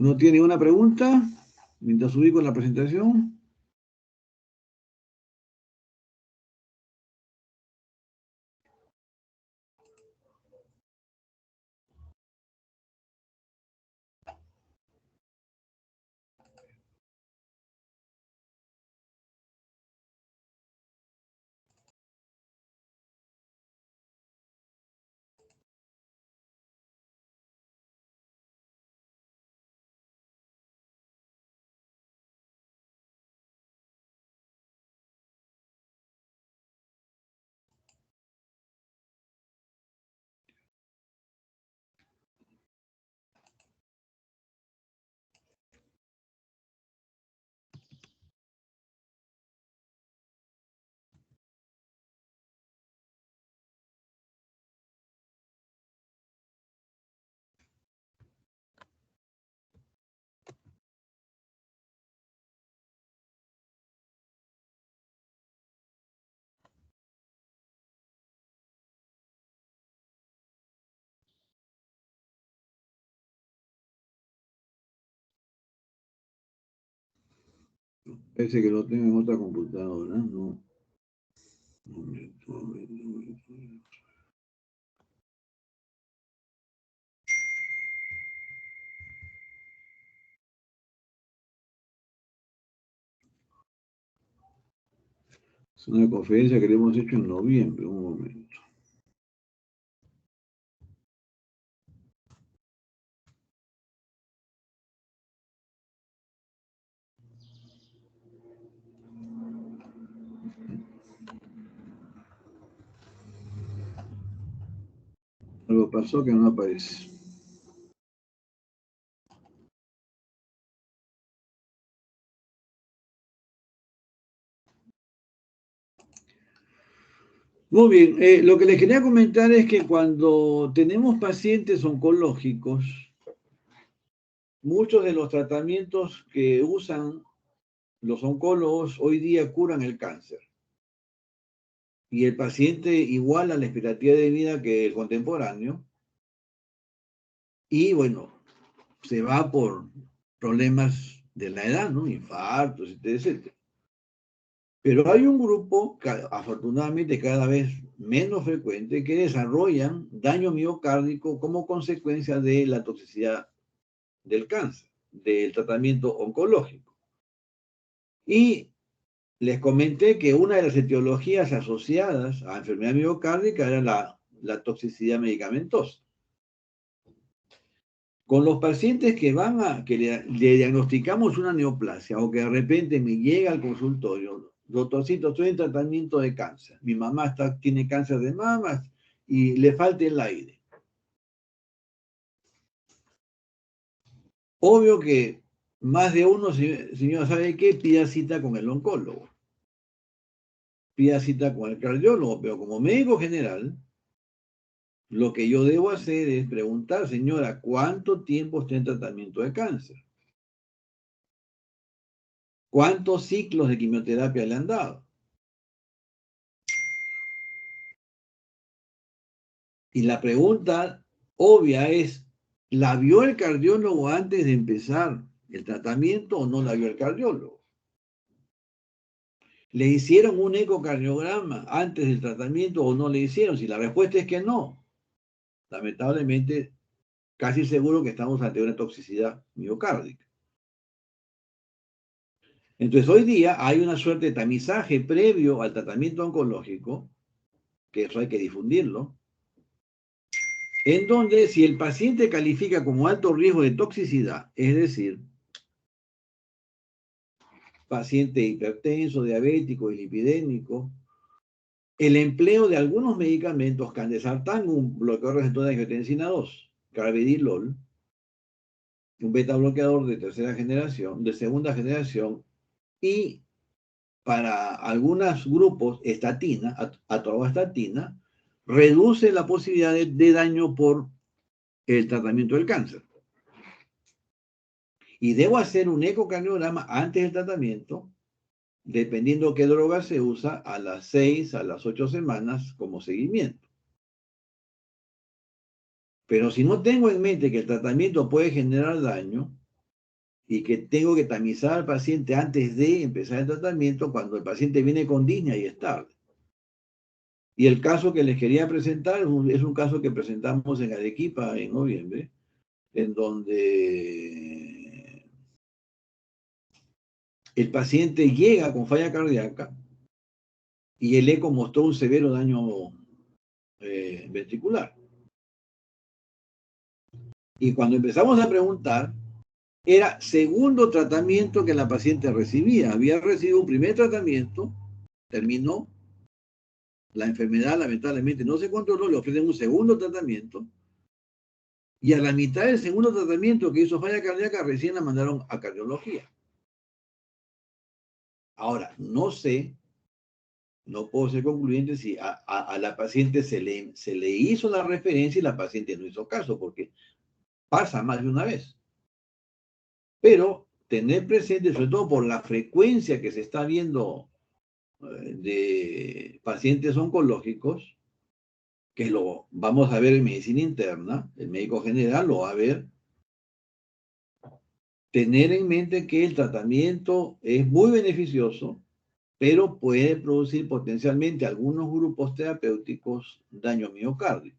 ¿No tiene una pregunta mientras ubico la presentación? Parece que lo tengo en otra computadora, ¿no? Un momento. Es una conferencia que le hemos hecho en noviembre, un momento. Algo pasó que no aparece. Muy bien, lo que les quería comentar es que cuando tenemos pacientes oncológicos, muchos de los tratamientos que usan los oncólogos hoy día curan el cáncer. Y el paciente iguala la expectativa de vida que el contemporáneo. Y bueno, se va por problemas de la edad, ¿no? Infartos, etcétera. Pero hay un grupo, afortunadamente cada vez menos frecuente, que desarrollan daño miocárdico como consecuencia de la toxicidad del cáncer, del tratamiento oncológico. Y les comenté que una de las etiologías asociadas a enfermedad miocárdica era la toxicidad medicamentosa. Con los pacientes que le diagnosticamos una neoplasia o que de repente me llega al consultorio, doctorcito, estoy en tratamiento de cáncer, mi mamá tiene cáncer de mamas y le falta el aire. Obvio que más de uno, señor, ¿sabe qué? Pida cita con el oncólogo, pida cita con el cardiólogo, pero como médico general, lo que yo debo hacer es preguntar, señora, ¿cuánto tiempo está en tratamiento de cáncer? ¿Cuántos ciclos de quimioterapia le han dado? Y la pregunta obvia es, ¿la vio el cardiólogo antes de empezar el tratamiento o no la vio el cardiólogo? ¿Le hicieron un ecocardiograma antes del tratamiento o no le hicieron? Si la respuesta es que no, lamentablemente, casi seguro que estamos ante una toxicidad miocárdica. Entonces, hoy día hay una suerte de tamizaje previo al tratamiento oncológico, que eso hay que difundirlo, en donde si el paciente califica como alto riesgo de toxicidad, es decir, paciente hipertenso, diabético y lipidémico, el empleo de algunos medicamentos, candesartán, un bloqueador receptor de angiotensina 2, carvedilol, un beta bloqueador de tercera generación, de segunda generación, y para algunos grupos, estatina, atorvastatina, reduce la posibilidad de daño por el tratamiento del cáncer. Y debo hacer un ecocardiograma antes del tratamiento, dependiendo qué droga se usa, a las 6, a las 8 semanas como seguimiento. Pero si no tengo en mente que el tratamiento puede generar daño y que tengo que tamizar al paciente antes de empezar el tratamiento, cuando el paciente viene con disnea y es tarde. Y el caso que les quería presentar es un caso que presentamos en Arequipa en noviembre, en donde el paciente llega con falla cardíaca y el eco mostró un severo daño ventricular. Y cuando empezamos a preguntar, era segundo tratamiento que la paciente recibía. Había recibido un primer tratamiento, terminó, la enfermedad lamentablemente no se controló, le ofrecen un segundo tratamiento, y a la mitad del segundo tratamiento que hizo falla cardíaca, recién la mandaron a cardiología. Ahora, no sé, no puedo ser concluyente si a la paciente se le hizo la referencia y la paciente no hizo caso, porque pasa más de una vez. Pero tener presente, sobre todo por la frecuencia que se está viendo de pacientes oncológicos, que lo vamos a ver en medicina interna, el médico general lo va a ver, tener en mente que el tratamiento es muy beneficioso, pero puede producir potencialmente algunos grupos terapéuticos daño miocárdico.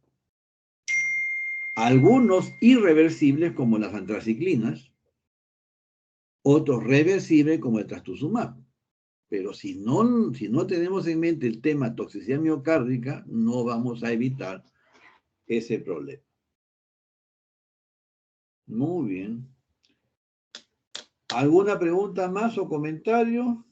Algunos irreversibles como las antraciclinas, otros reversibles como el trastuzumab. Pero si no tenemos en mente el tema toxicidad miocárdica, no vamos a evitar ese problema. Muy bien. ¿Alguna pregunta más o comentario?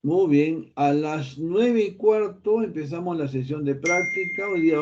Muy bien, a las 9:15 empezamos la sesión de práctica. Hoy día